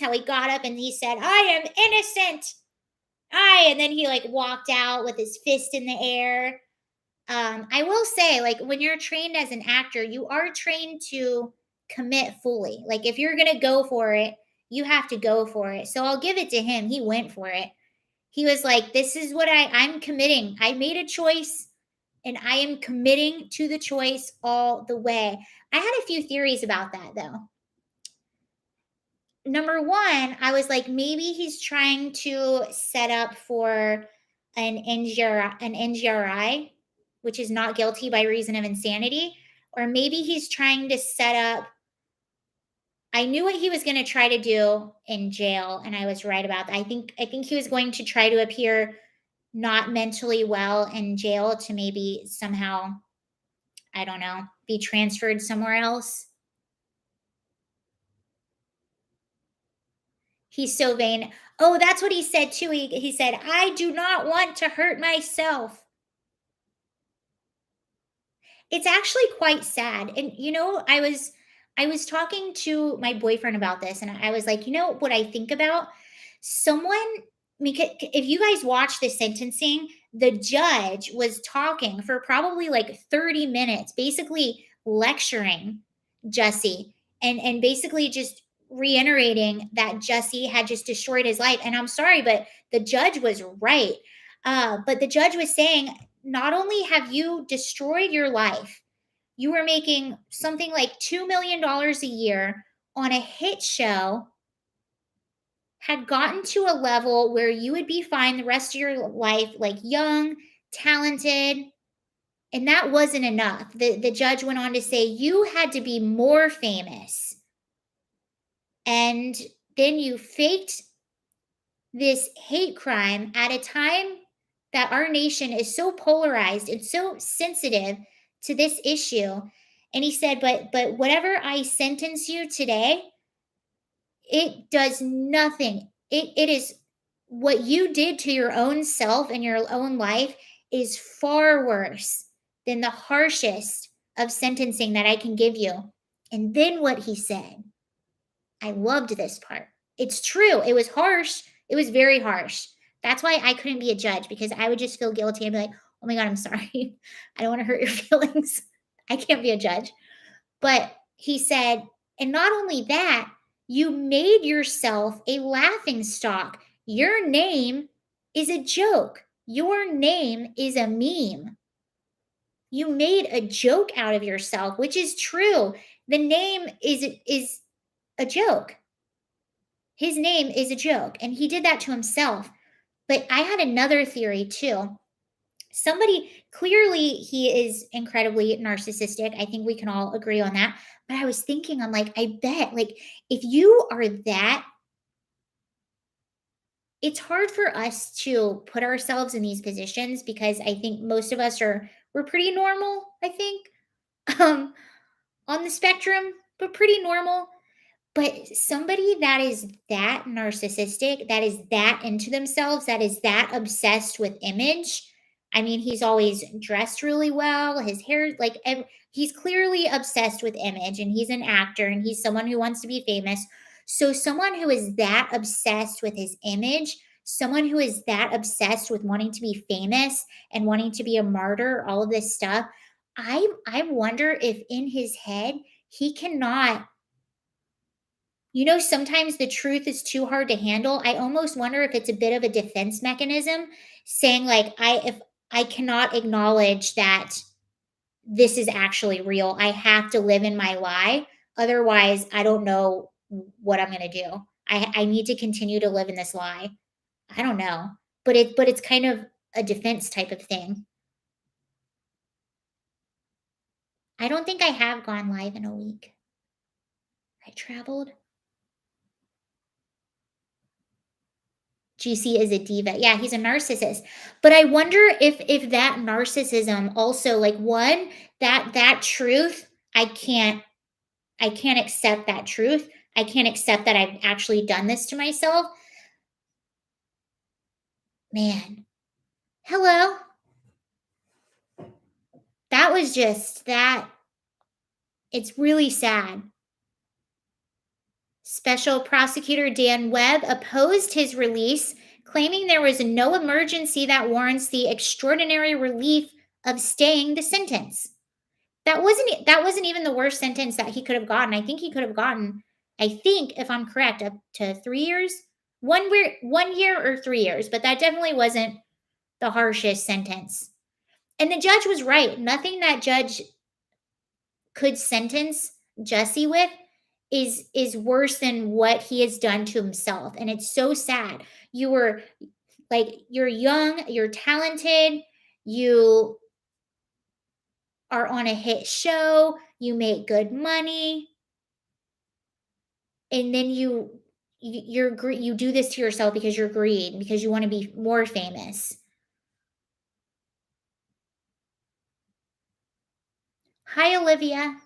how he got up and he said, "I am innocent." And then he like walked out with his fist in the air. I will say, like, when you're trained as an actor, you are trained to commit fully. Like, if you're going to go for it, you have to go for it. So I'll give it to him. He went for it. He was like, this is what I'm committing. I made a choice and I am committing to the choice all the way. I had a few theories about that, though. Number one, I was like, maybe he's trying to set up for an NGRI, which is not guilty by reason of insanity. Or maybe he's trying to set up. I knew what he was going to try to do in jail, and I was right about that. I think he was going to try to appear not mentally well in jail to maybe somehow, I don't know, be transferred somewhere else. He's so vain. Oh, that's what he said too. He said, "I do not want to hurt myself." It's actually quite sad. And I was talking to my boyfriend about this and I was like, "You know what I think about? Someone if you guys watch the sentencing, the judge was talking for probably like 30 minutes, basically lecturing Jussie and basically just reiterating that Jussie had just destroyed his life. And I'm sorry, but the judge was right. But the judge was saying, not only have you destroyed your life, you were making something like $2 million a year on a hit show, had gotten to a level where you would be fine the rest of your life, like young, talented, and that wasn't enough. The judge went on to say you had to be more famous. And then you faked this hate crime at a time that our nation is so polarized and so sensitive to this issue. And he said, but whatever I sentence you today, it does nothing. It is what you did to your own self and your own life is far worse than the harshest of sentencing that I can give you. And then what he said, I loved this part. It's true. It was harsh. It was very harsh. That's why I couldn't be a judge, because I would just feel guilty and be like, oh my God, I'm sorry. I don't want to hurt your feelings. I can't be a judge. But he said, and not only that, you made yourself a laughing stock. Your name is a joke. Your name is a meme. You made a joke out of yourself, which is true. The name is a joke. His name is a joke, and he did that to himself. But I had another theory too. Somebody, clearly he is incredibly narcissistic. I think we can all agree on that. But I was thinking, I'm like, I bet, like, if you are that, it's hard for us to put ourselves in these positions, because I think most of us we're pretty normal, I think. Um on the spectrum, but pretty normal. But somebody that is that narcissistic, that is that into themselves, that is that obsessed with image. I mean, he's always dressed really well. His hair, like, he's clearly obsessed with image, and he's an actor, and he's someone who wants to be famous. So, someone who is that obsessed with his image, someone who is that obsessed with wanting to be famous and wanting to be a martyr, all of this stuff, I wonder if in his head he cannot, sometimes the truth is too hard to handle. I almost wonder if it's a bit of a defense mechanism, saying like, if I cannot acknowledge that this is actually real, I have to live in my lie. Otherwise, I don't know what I'm going to do. I need to continue to live in this lie. I don't know. But it's kind of a defense type of thing. I don't think I have gone live in a week. I traveled. GC is a diva. Yeah, he's a narcissist. But I wonder if that narcissism also, like, one, that truth, I can't accept that truth. I can't accept that I've actually done this to myself. Man. Hello. That was just that, it's really sad. Special Prosecutor Dan Webb opposed his release, claiming there was no emergency that warrants the extraordinary relief of staying the sentence. That wasn't even the worst sentence that he could have gotten. I think he could have gotten, I think, if I'm correct, up to 3 years. 1 year or 3 years, but that definitely wasn't the harshest sentence. And the judge was right. Nothing that judge could sentence Jussie with is worse than what he has done to himself. And it's so sad. You were like, you're young, you're talented, you are on a hit show, you make good money, and then you do this to yourself because you're greed, because you want to be more famous. Hi, Olivia.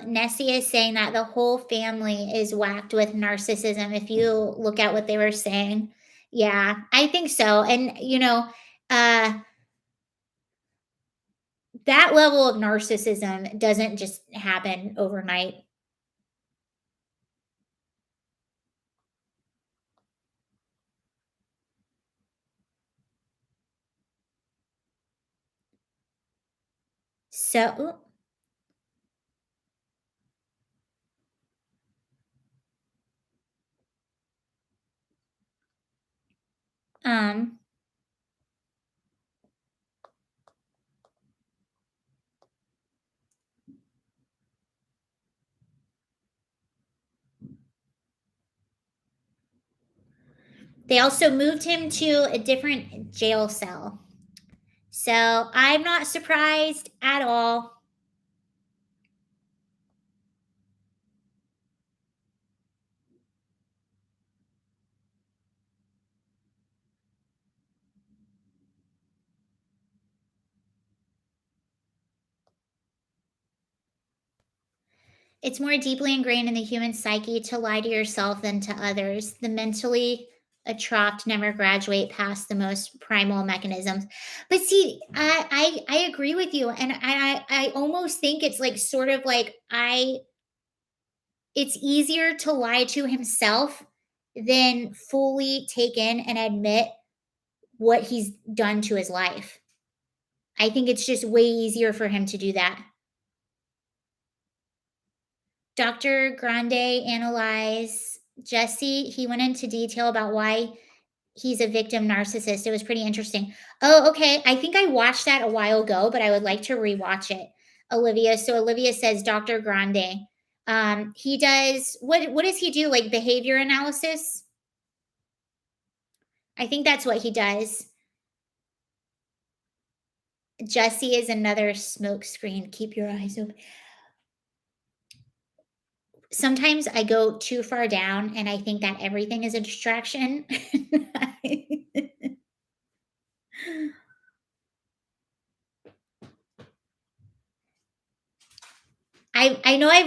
Nessie is saying that the whole family is whacked with narcissism. If you look at what they were saying, yeah, I think so. And uh, that level of narcissism doesn't just happen overnight. So, um, they also moved him to a different jail cell. So I'm not surprised at all. It's more deeply ingrained in the human psyche to lie to yourself than to others. The mentally atrophed never graduate past the most primal mechanisms. But see, I agree with you, and I almost think it's like sort of like I. It's easier to lie to himself than fully take in and admit what he's done to his life. I think it's just way easier for him to do that. Dr. Grande analyzed Jesse. He went into detail about why he's a victim narcissist. It was pretty interesting. Oh, okay. I think I watched that a while ago, but I would like to rewatch it. Olivia. So Olivia says Dr. Grande. He does what does he do? Like behavior analysis? I think that's what he does. Jesse is another smoke screen. Keep your eyes open. Sometimes I go too far down and I think that everything is a distraction. I know I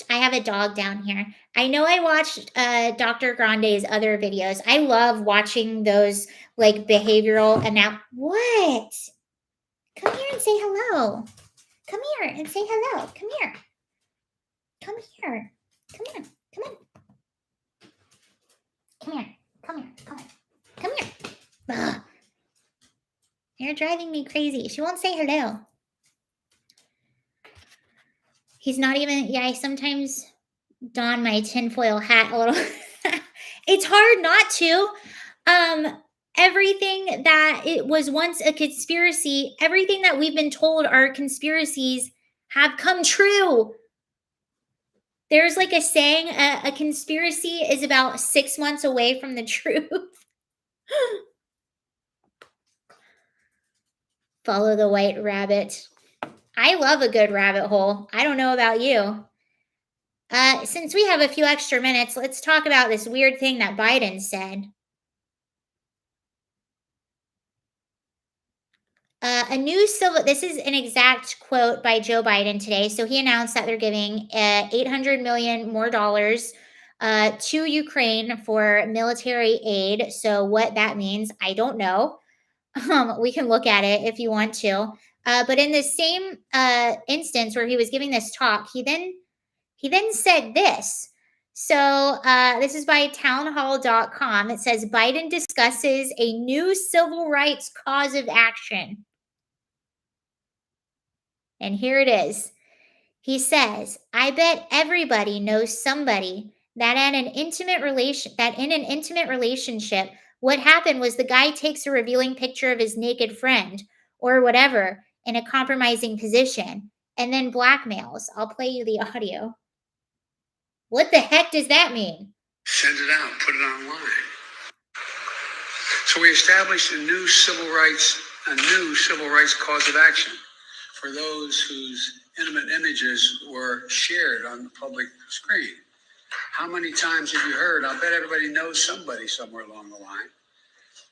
have a dog down here. I know I watched Dr. Grande's other videos. I love watching those like behavioral what? Come here and say hello. Come here and say hello. Come here. Come here. Come here. Come on. Come here. Come here. Come here. Come here. Ugh, you're driving me crazy. She won't say hello. He's not even, yeah, I sometimes don my tinfoil hat a little. It's hard not to. Everything that it was once a conspiracy, everything that we've been told are conspiracies have come true. There's like a saying, a conspiracy is about 6 months away from the truth. Follow the white rabbit. I love a good rabbit hole. I don't know about you. Since we have a few extra minutes, let's talk about this weird thing that Biden said. A new civil. This is an exact quote by Joe Biden today. So he announced that they're giving 800 million more dollars to Ukraine for military aid. So what that means, I don't know. We can look at it if you want to. But in the same instance where he was giving this talk, he then said this. So this is by townhall.com. It says Biden discusses a new civil rights cause of action. And here it is. He says, I bet everybody knows somebody that in an intimate relationship, what happened was the guy takes a revealing picture of his naked friend or whatever in a compromising position and then blackmails. I'll play you the audio. What the heck does that mean? Send it out, put it online. So we established a new civil rights cause of action for those whose intimate images were shared on the public screen. How many times have you heard? I'll bet everybody knows somebody somewhere along the line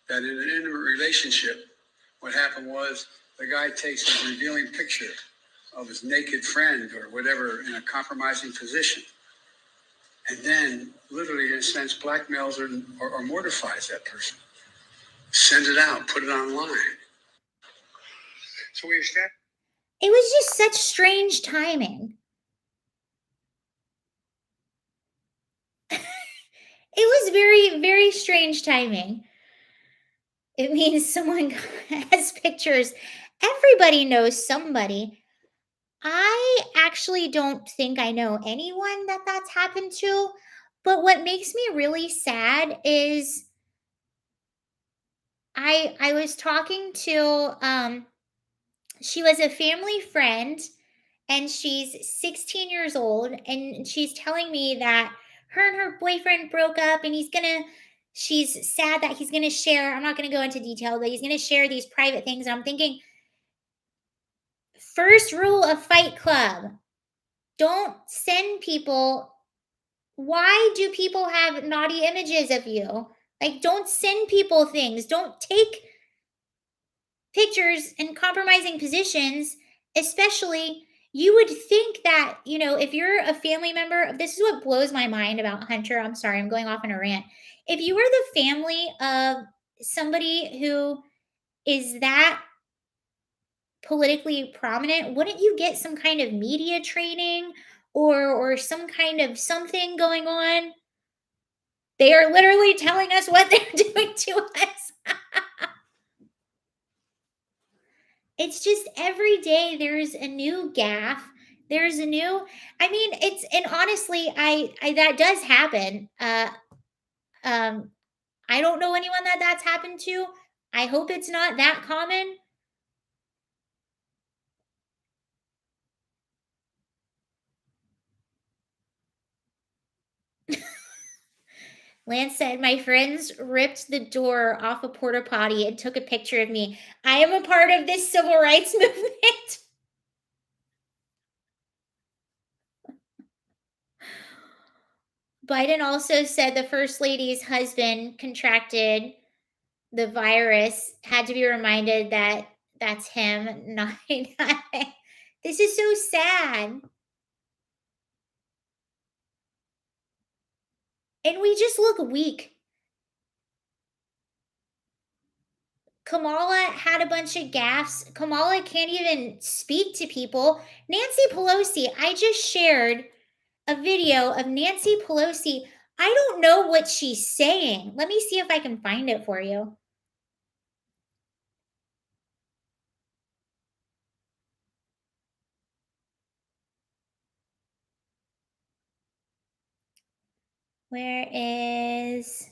that in an intimate relationship, what happened was the guy takes a revealing picture of his naked friend or whatever in a compromising position, and then literally in a sense blackmails or mortifies that person. Send it out, put it online. So we established. It was just such strange timing. It was very, very strange timing. It means someone has pictures. Everybody knows somebody. I actually don't think I know anyone that that's happened to, but what makes me really sad is I was talking to she was a family friend and she's 16 years old and she's telling me that her and her boyfriend broke up and she's sad that he's going to share, I'm not going to go into detail, but he's going to share these private things. And I'm thinking, first rule of Fight Club, don't send people. Why do people have naughty images of you? Like, don't send people things. Don't take pictures in compromising positions, especially. You would think that, if you're a family member, this is what blows my mind about Hunter. I'm sorry, I'm going off on a rant. If you are the family of somebody who is that politically prominent, wouldn't you get some kind of media training or some kind of something going on? They are literally telling us what they're doing to us. It's just every day there's a new gaffe. There's a new, I mean, it's, and honestly, I that does happen. Um, I don't know anyone that that's happened to. I hope it's not that common. Lance said, my friends ripped the door off a porta potty and took a picture of me. I am a part of this civil rights movement. Biden also said the first lady's husband contracted the virus, had to be reminded that that's him, not. This is so sad. And we just look weak. Kamala had a bunch of gaffes. Kamala can't even speak to people. Nancy Pelosi, I just shared a video of Nancy Pelosi. I don't know what she's saying. Let me see if I can find it for you. Where is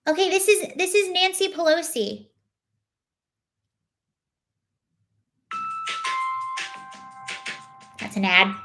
Okay, this is Nancy Pelosi. That's an ad. Um,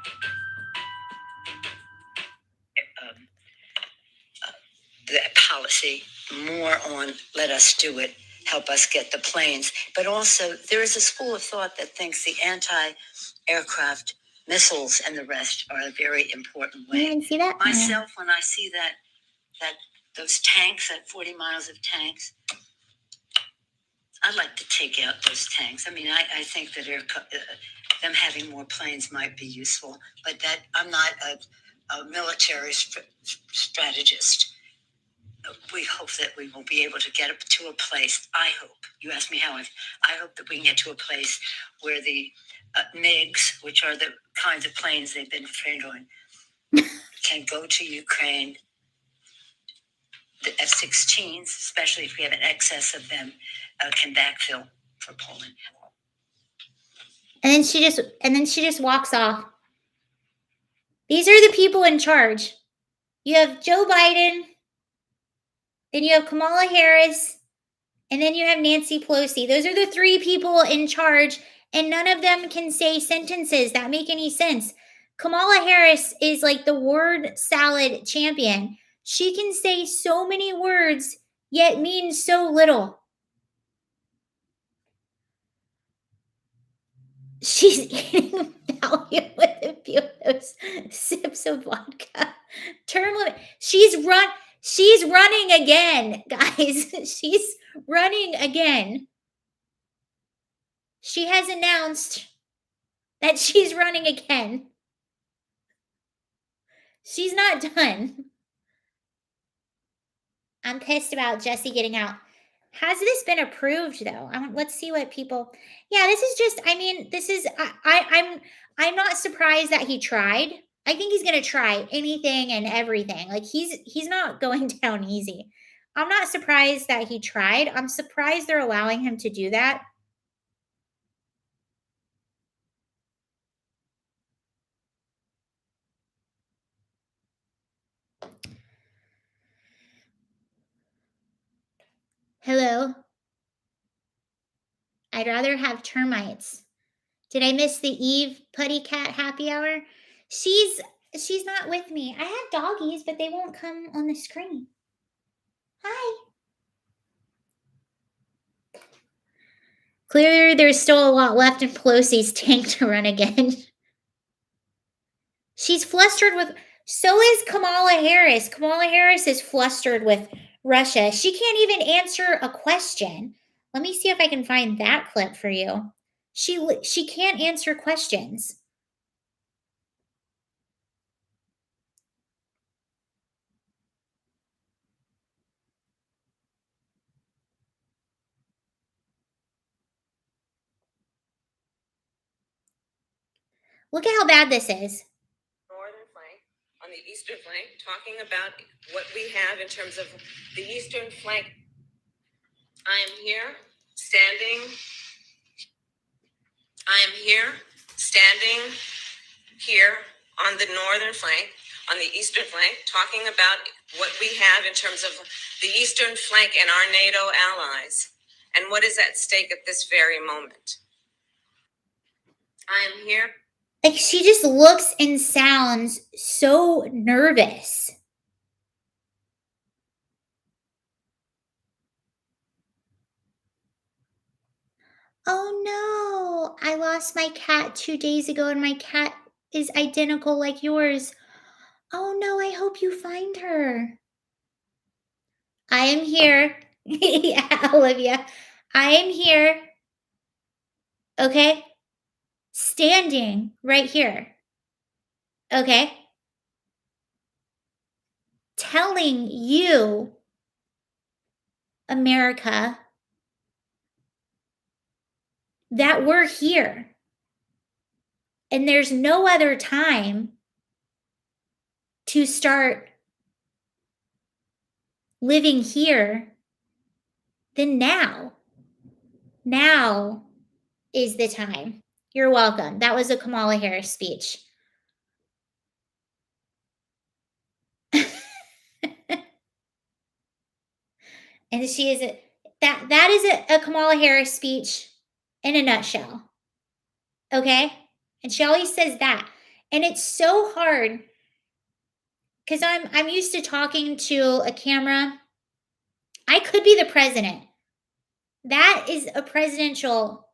that policy more on let us do it, help us get the planes. But also, there is a school of thought that thinks the anti-aircraft missiles and the rest are a very important way. You didn't see that? Myself, when I see that those tanks, that 40 miles of tanks, I'd like to take out those tanks. I mean, I think that them having more planes might be useful, but that I'm not a military strategist. We hope that we will be able to get up to a place. I hope. You asked me how I hope that we can get to a place where the MiGs, which are the kinds of planes they've been trained on, can go to Ukraine. The F-16s, especially if we have an excess of them, can backfill for Poland. And then she just walks off. These are the people in charge. You have Joe Biden, then you have Kamala Harris, and then you have Nancy Pelosi. Those are the three people in charge, and none of them can say sentences that make any sense. Kamala Harris is like the word salad champion. She can say so many words, yet mean so little. She's eating value with a few of those sips of vodka. Term limit. She's running again, guys. She's running again. She has announced that she's running again. She's not done. I'm pissed about Jussie getting out. Has this been approved though? Let's see what people. Yeah, this is just. I mean, this is. I'm not surprised that he tried. I think he's gonna try anything and everything. Like he's not going down easy. I'm not surprised that he tried. I'm surprised they're allowing him to do that. Hello? I'd rather have termites. Did I miss the Eve Putty Cat happy hour? She's she's not with me. I have doggies, but they won't come on the screen. Hi. Clearly, there's still a lot left in Pelosi's tank to run again. She's flustered with. So is Kamala Harris. Kamala Harris is flustered with Russia. She can't even answer a question. Let me see if I can find that clip for you. She can't answer questions. Look at how bad this is. Northern flank, on the eastern flank, talking about what we have in terms of the eastern flank. I am here standing. I am here standing here on the northern flank, on the eastern flank, talking about what we have in terms of the eastern flank and our NATO allies and what is at stake at this very moment. I am here. Like, she just looks and sounds so nervous. Oh no, I lost my cat 2 days ago and my cat is identical like yours. Oh no, I hope you find her. I am here. Yeah, Olivia. I am here. Okay. Standing right here. Okay. Telling you, America, that we're here. And there's no other time to start living here than now. Now is the time. You're welcome. That was a Kamala Harris speech. And she is that is a Kamala Harris speech in a nutshell. Okay? And she always says that. And it's so hard because I'm used to talking to a camera. I could be the president. That is a presidential.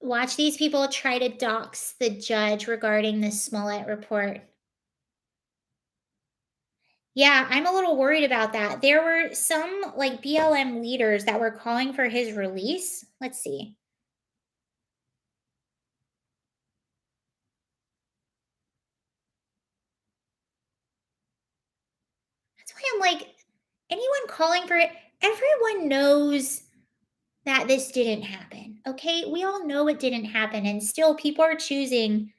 Watch these people try to dox the judge regarding the Smollett report. Yeah, I'm a little worried about that. There were some like BLM leaders that were calling for his release. Let's see. That's why I'm like, anyone calling for it, everyone knows that this didn't happen. Okay? We all know it didn't happen, and still people are choosing.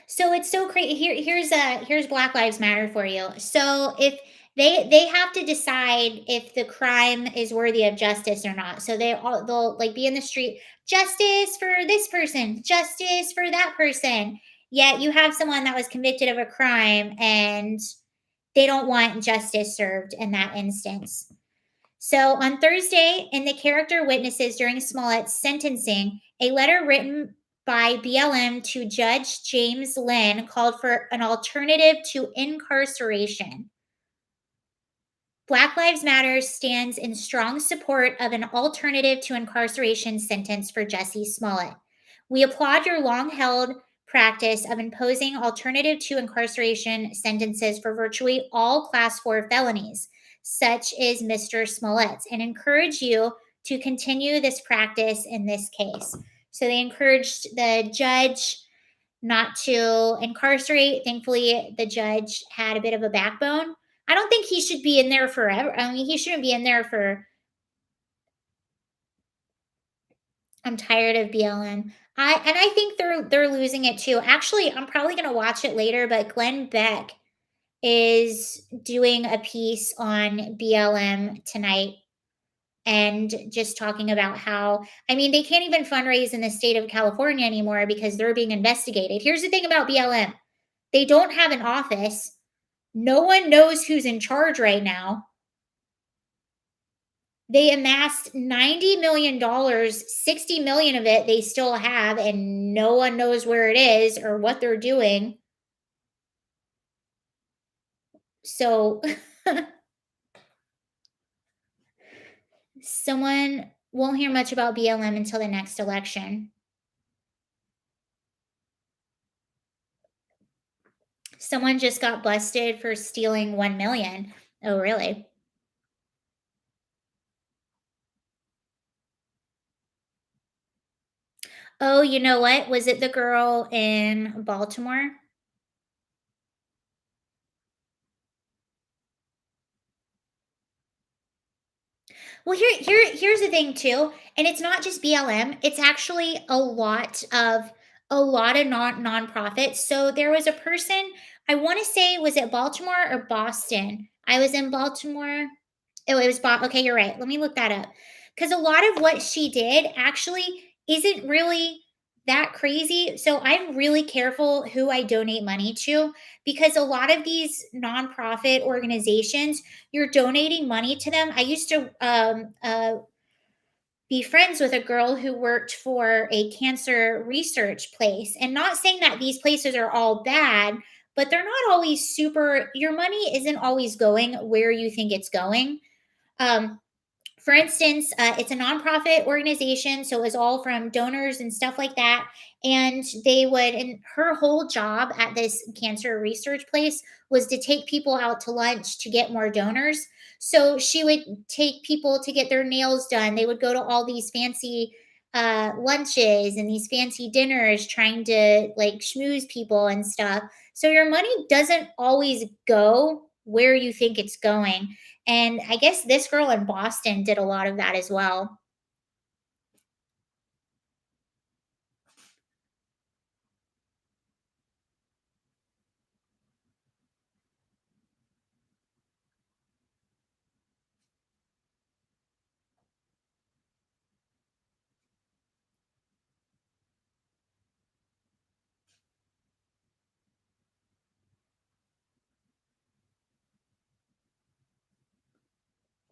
So it's so crazy. Here's Black Lives Matter for you. So if they have to decide if the crime is worthy of justice or not. So they'll like be in the street, justice for this person, justice for that person. Yet you have someone that was convicted of a crime and they don't want justice served in that instance. So on Thursday, in the character witnesses during Smollett's sentencing, a letter written by BLM to Judge James Lynn called for an alternative to incarceration. Black Lives Matter stands in strong support of an alternative to incarceration sentence for Jussie Smollett. We applaud your long held practice of imposing alternative to incarceration sentences for virtually all class 4 felonies, such as Mr. Smollett's, and encourage you to continue this practice in this case. So they encouraged the judge not to incarcerate. Thankfully, the judge had a bit of a backbone. I don't think he should be in there forever. I mean, he shouldn't be in there for. I'm tired of BLM. I think they're losing it too. Actually, I'm probably gonna watch it later, but Glenn Beck is doing a piece on BLM tonight and just talking about how, I mean, they can't even fundraise in the state of California anymore because they're being investigated. Here's the thing about BLM: they don't have an office. No one knows who's in charge right now. They amassed $90 million, 60 million of it they still have, and no one knows where it is or what they're doing. So someone won't hear much about BLM until the next election. Someone just got busted for stealing 1 million. Oh, really? Oh, you know what? Was it the girl in Baltimore? Well, here's the thing too, and it's not just BLM. It's actually a lot of nonprofits. So there was a person, I want to say, was it Baltimore or Boston? I was in Baltimore. Oh, it was okay, you're right. Let me look that up. Because a lot of what she did actually isn't really that crazy. So I'm really careful who I donate money to, because a lot of these nonprofit organizations, you're donating money to them. I used to be friends with a girl who worked for a cancer research place. And not saying that these places are all bad, but they're not always super, your money isn't always going where you think it's going. Um, for instance, it's a nonprofit organization, so it was all from donors and stuff like that. And and her whole job at this cancer research place was to take people out to lunch to get more donors. So she would take people to get their nails done. They would go to all these fancy lunches and these fancy dinners, trying to like schmooze people and stuff. So your money doesn't always go where you think it's going. And I guess this girl in Boston did a lot of that as well.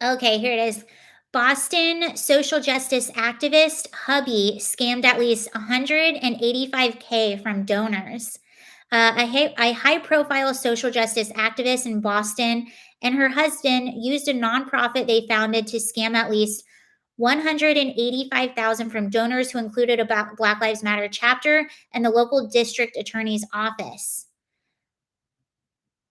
Okay, here it is. Boston social justice activist hubby scammed at least 185K from donors. A high profile social justice activist in Boston and her husband used a nonprofit they founded to scam at least 185,000 from donors who included a Black Lives Matter chapter and the local district attorney's office.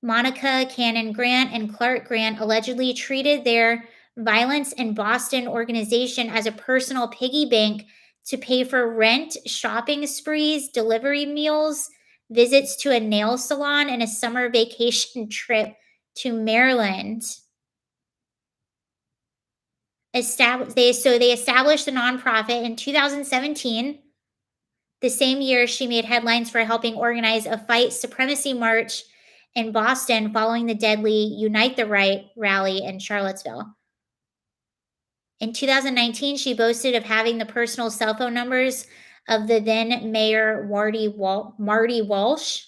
Monica Cannon Grant and Clark Grant allegedly treated their Violence in Boston organization as a personal piggy bank to pay for rent, shopping sprees, delivery meals, visits to a nail salon, and a summer vacation trip to Maryland. They established the nonprofit in 2017. The same year, she made headlines for helping organize a white supremacy march in Boston following the deadly Unite the Right rally in Charlottesville. In 2019, she boasted of having the personal cell phone numbers of the then mayor Marty Walsh.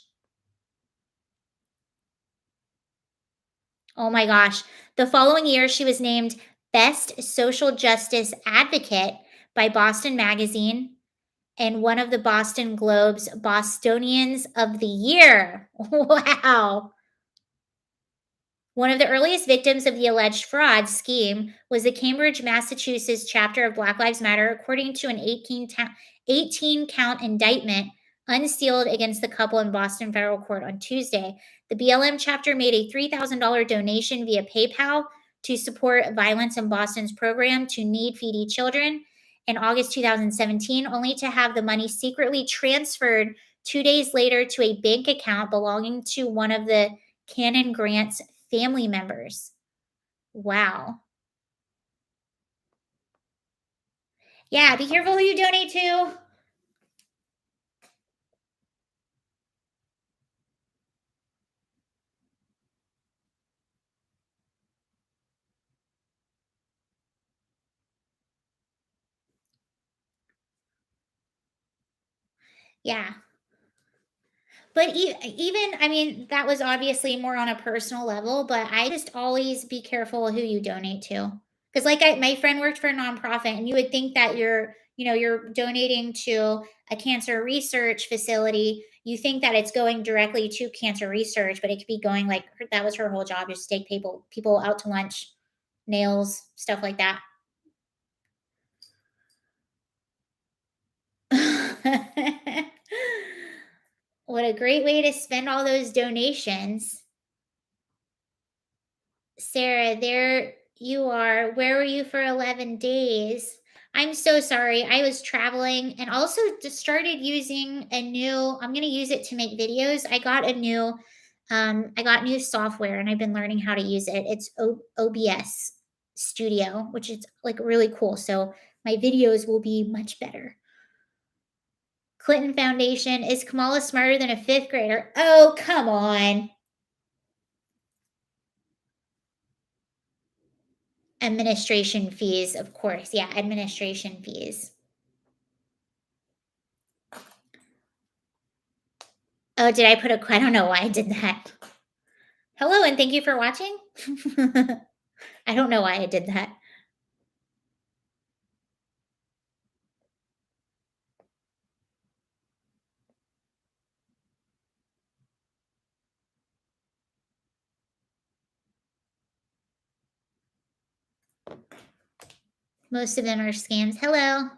Oh my gosh. The following year, she was named Best Social Justice Advocate by Boston Magazine and one of the Boston Globe's Bostonians of the Year. Wow. One of the earliest victims of the alleged fraud scheme was the Cambridge, Massachusetts chapter of Black Lives Matter, according to an 18 count indictment unsealed against the couple in Boston federal court on Tuesday. The BLM chapter made a $3,000 donation via PayPal to support Violence in Boston's program to need feedy children in August 2017, only to have the money secretly transferred 2 days later to a bank account belonging to one of the Cannon Grant's family members. Wow. Yeah, be careful who you donate to. Yeah. But even, I mean, that was obviously more on a personal level, but I just always be careful who you donate to. Because, like, my friend worked for a nonprofit, and you would think that you're donating to a cancer research facility. You think that it's going directly to cancer research, but it could be going like that was her whole job, just to take people out to lunch, nails, stuff like that. What a great way to spend all those donations. Sarah, there you are. Where were you for 11 days? I'm so sorry. I was traveling and also just started using a new, I'm going to use it to make videos. I got new software and I've been learning how to use it. It's OBS Studio, which is like really cool. So my videos will be much better. Clinton Foundation, is Kamala smarter than a fifth grader? Oh, come on. Administration fees, of course. Yeah, administration fees. Oh, did I put I don't know why I did that. Hello, and thank you for watching. I don't know why I did that. Most of them are scams. Hello.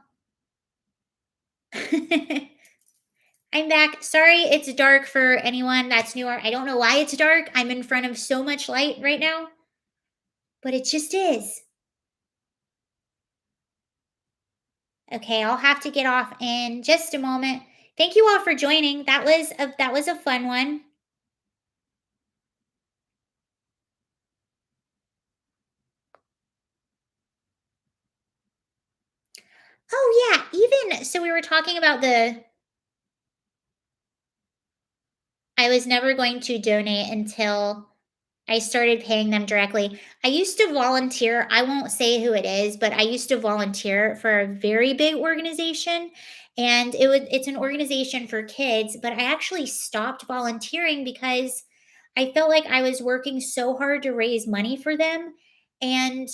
I'm back. Sorry it's dark for anyone that's newer. I don't know why it's dark. I'm in front of so much light right now, but it just is. Okay, I'll have to get off in just a moment. Thank you all for joining. That was a fun one. Oh yeah, even so we were talking about I was never going to donate until I started paying them directly. I used to volunteer. I won't say who it is, but I used to volunteer for a very big organization, and it's an organization for kids, but I actually stopped volunteering because I felt like I was working so hard to raise money for them, and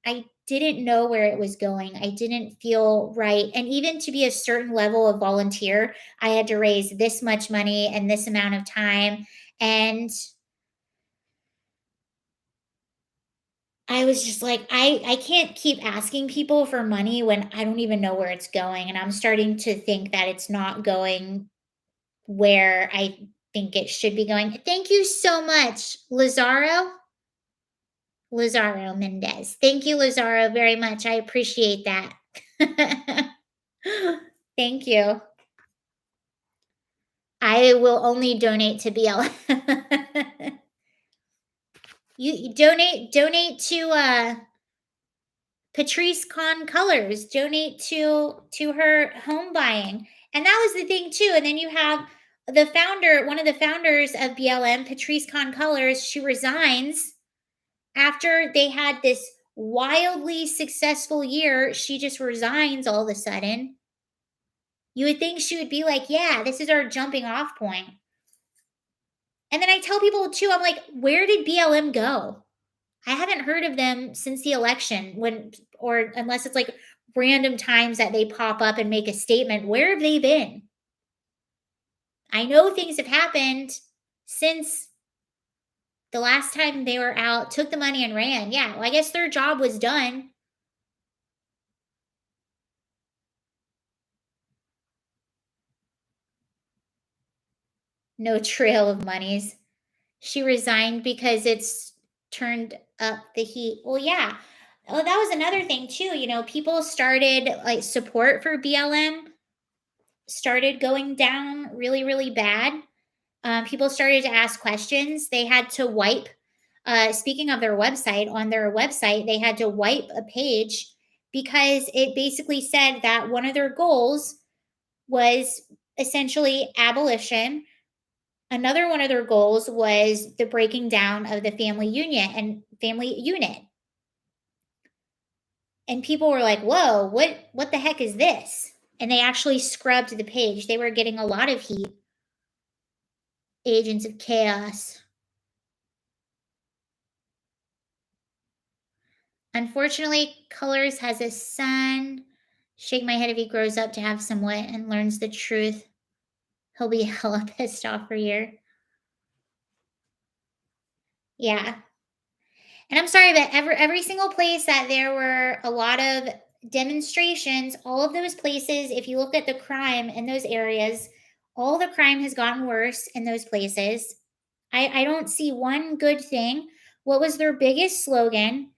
I didn't know where it was going. I didn't feel right. And even to be a certain level of volunteer, I had to raise this much money and this amount of time. And I was just like, I can't keep asking people for money when I don't even know where it's going. And I'm starting to think that it's not going where I think it should be going. Thank you so much, Lazaro. Lazaro Mendez. Thank you, Lazaro, very much. I appreciate that. Thank you. I will only donate to BLM. You donate to Patrice Con Colors. Donate to her home buying. And that was the thing too. And then you have one of the founders of BLM, Patrice Con Colors, she resigns after they had this wildly successful year. She just resigns all of a sudden. You would think she would be like, yeah, this is our jumping off point. And then I tell people too, I'm like, where did BLM go? I haven't heard of them since the election, or unless it's like random times that they pop up and make a statement. Where have they been? I know things have happened since the last time they were out, took the money and ran. Yeah, well, I guess their job was done. No trail of monies. She resigned because it's turned up the heat. Well, yeah. Oh, that was another thing too. People started like support for BLM started going down really, really bad. People started to ask questions. They had to wipe. Speaking of their website, on their website, they had to wipe a page because it basically said that one of their goals was essentially abolition. Another one of their goals was the breaking down of the family union and family unit. And people were like, "Whoa, what the heck is this?" and they actually scrubbed the page. They were getting a lot of heat. Agents of Chaos. Unfortunately, Colors has a son. Shake my head if he grows up to have some wit and learns the truth. He'll be hella pissed off for a year. Yeah. And I'm sorry, but every single place that there were a lot of demonstrations, all of those places, if you look at the crime in those areas, all the crime has gotten worse in those places. I don't see one good thing. What was their biggest slogan?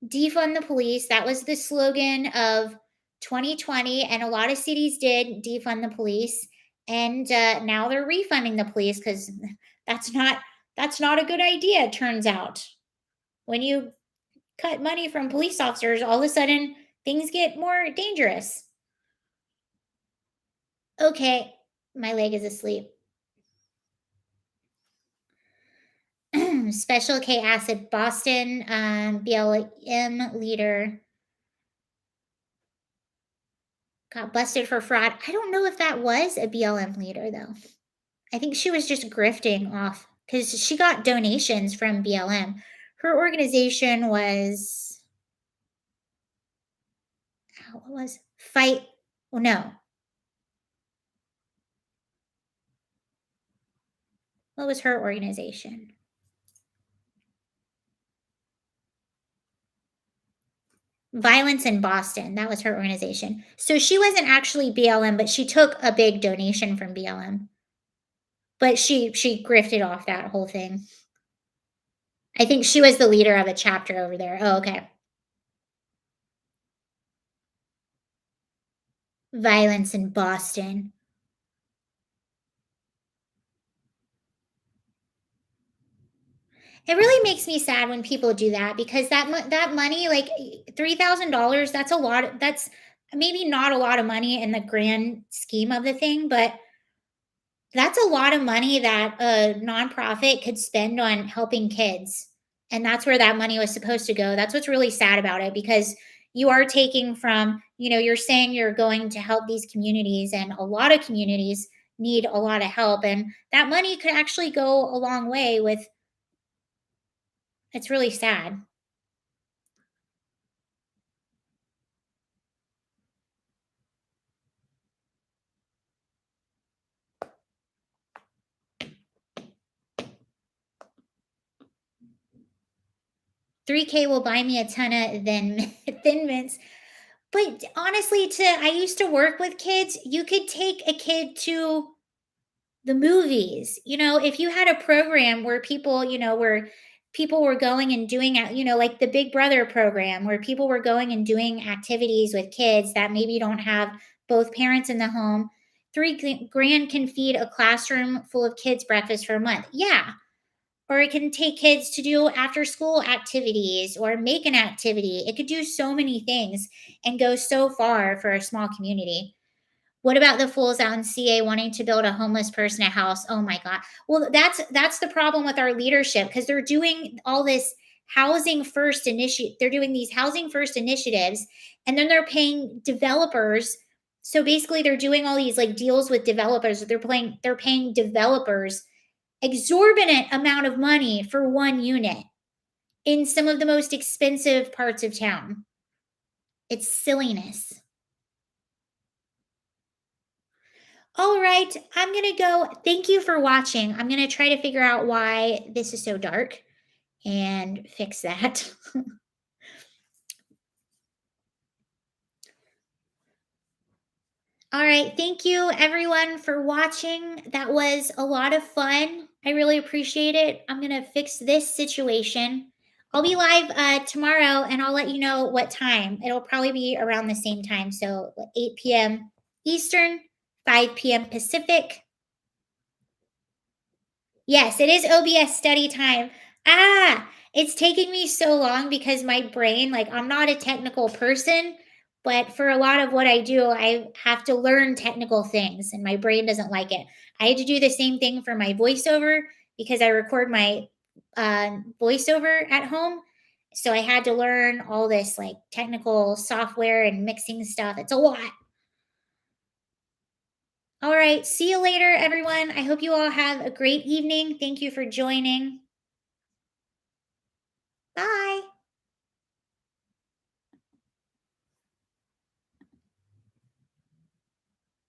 Defund the police. That was the slogan of 2020, and a lot of cities did defund the police. And now they're refunding the police because that's not that's not a good idea. It turns out when you cut money from police officers, all of a sudden things get more dangerous. Okay, my leg is asleep. Special K acid, Boston BLM leader got busted for fraud. I don't know if that was a BLM leader though. I think she was just grifting off because she got donations from BLM. Her organization was what was fight? Well, no. What was her organization? Violence in Boston. That was her organization. So she wasn't actually BLM, but she took a big donation from BLM. But she grifted off that whole thing. I think she was the leader of a chapter over there. Oh, okay. Violence in Boston. It really makes me sad when people do that because that money, like $3,000, that's a lot. That's maybe not a lot of money in the grand scheme of the thing, but that's a lot of money that a nonprofit could spend on helping kids. And that's where that money was supposed to go. That's what's really sad about it because you are taking from, you're saying you're going to help these communities, and a lot of communities need a lot of help. And that money could actually go a long way with it's really sad. 3K will buy me a ton of thin mints. But honestly, I used to work with kids. You could take a kid to the movies. If you had a program where people were going and doing, like the Big Brother program where people were going and doing activities with kids that maybe don't have both parents in the home, $3 grand can feed a classroom full of kids breakfast for a month. Yeah. Or it can take kids to do after school activities or make an activity. It could do so many things and go so far for a small community. What about the fools out in CA wanting to build a homeless person a house? Oh my god. Well, that's the problem with our leadership because they're doing all this housing first initiative. They're doing these housing first initiatives, and then they're paying developers. So basically, they're doing all these like deals with developers. They're paying developers exorbitant amount of money for one unit in some of the most expensive parts of town. It's silliness. All right, I'm going to go. Thank you for watching. I'm going to try to figure out why this is so dark and fix that. All right, thank you everyone for watching. That was a lot of fun. I really appreciate it. I'm going to fix this situation. I'll be live tomorrow and I'll let you know what time. It'll probably be around the same time. So 8 p.m. Eastern, 5 p.m. Pacific. Yes, it is OBS study time. It's taking me so long because my brain, like, I'm not a technical person, but for a lot of what I do, I have to learn technical things and my brain doesn't like it. I had to do the same thing for my voiceover because I record my voiceover at home. So I had to learn all this like technical software and mixing stuff. It's a lot. All right. See you later, everyone. I hope you all have a great evening. Thank you for joining. Bye.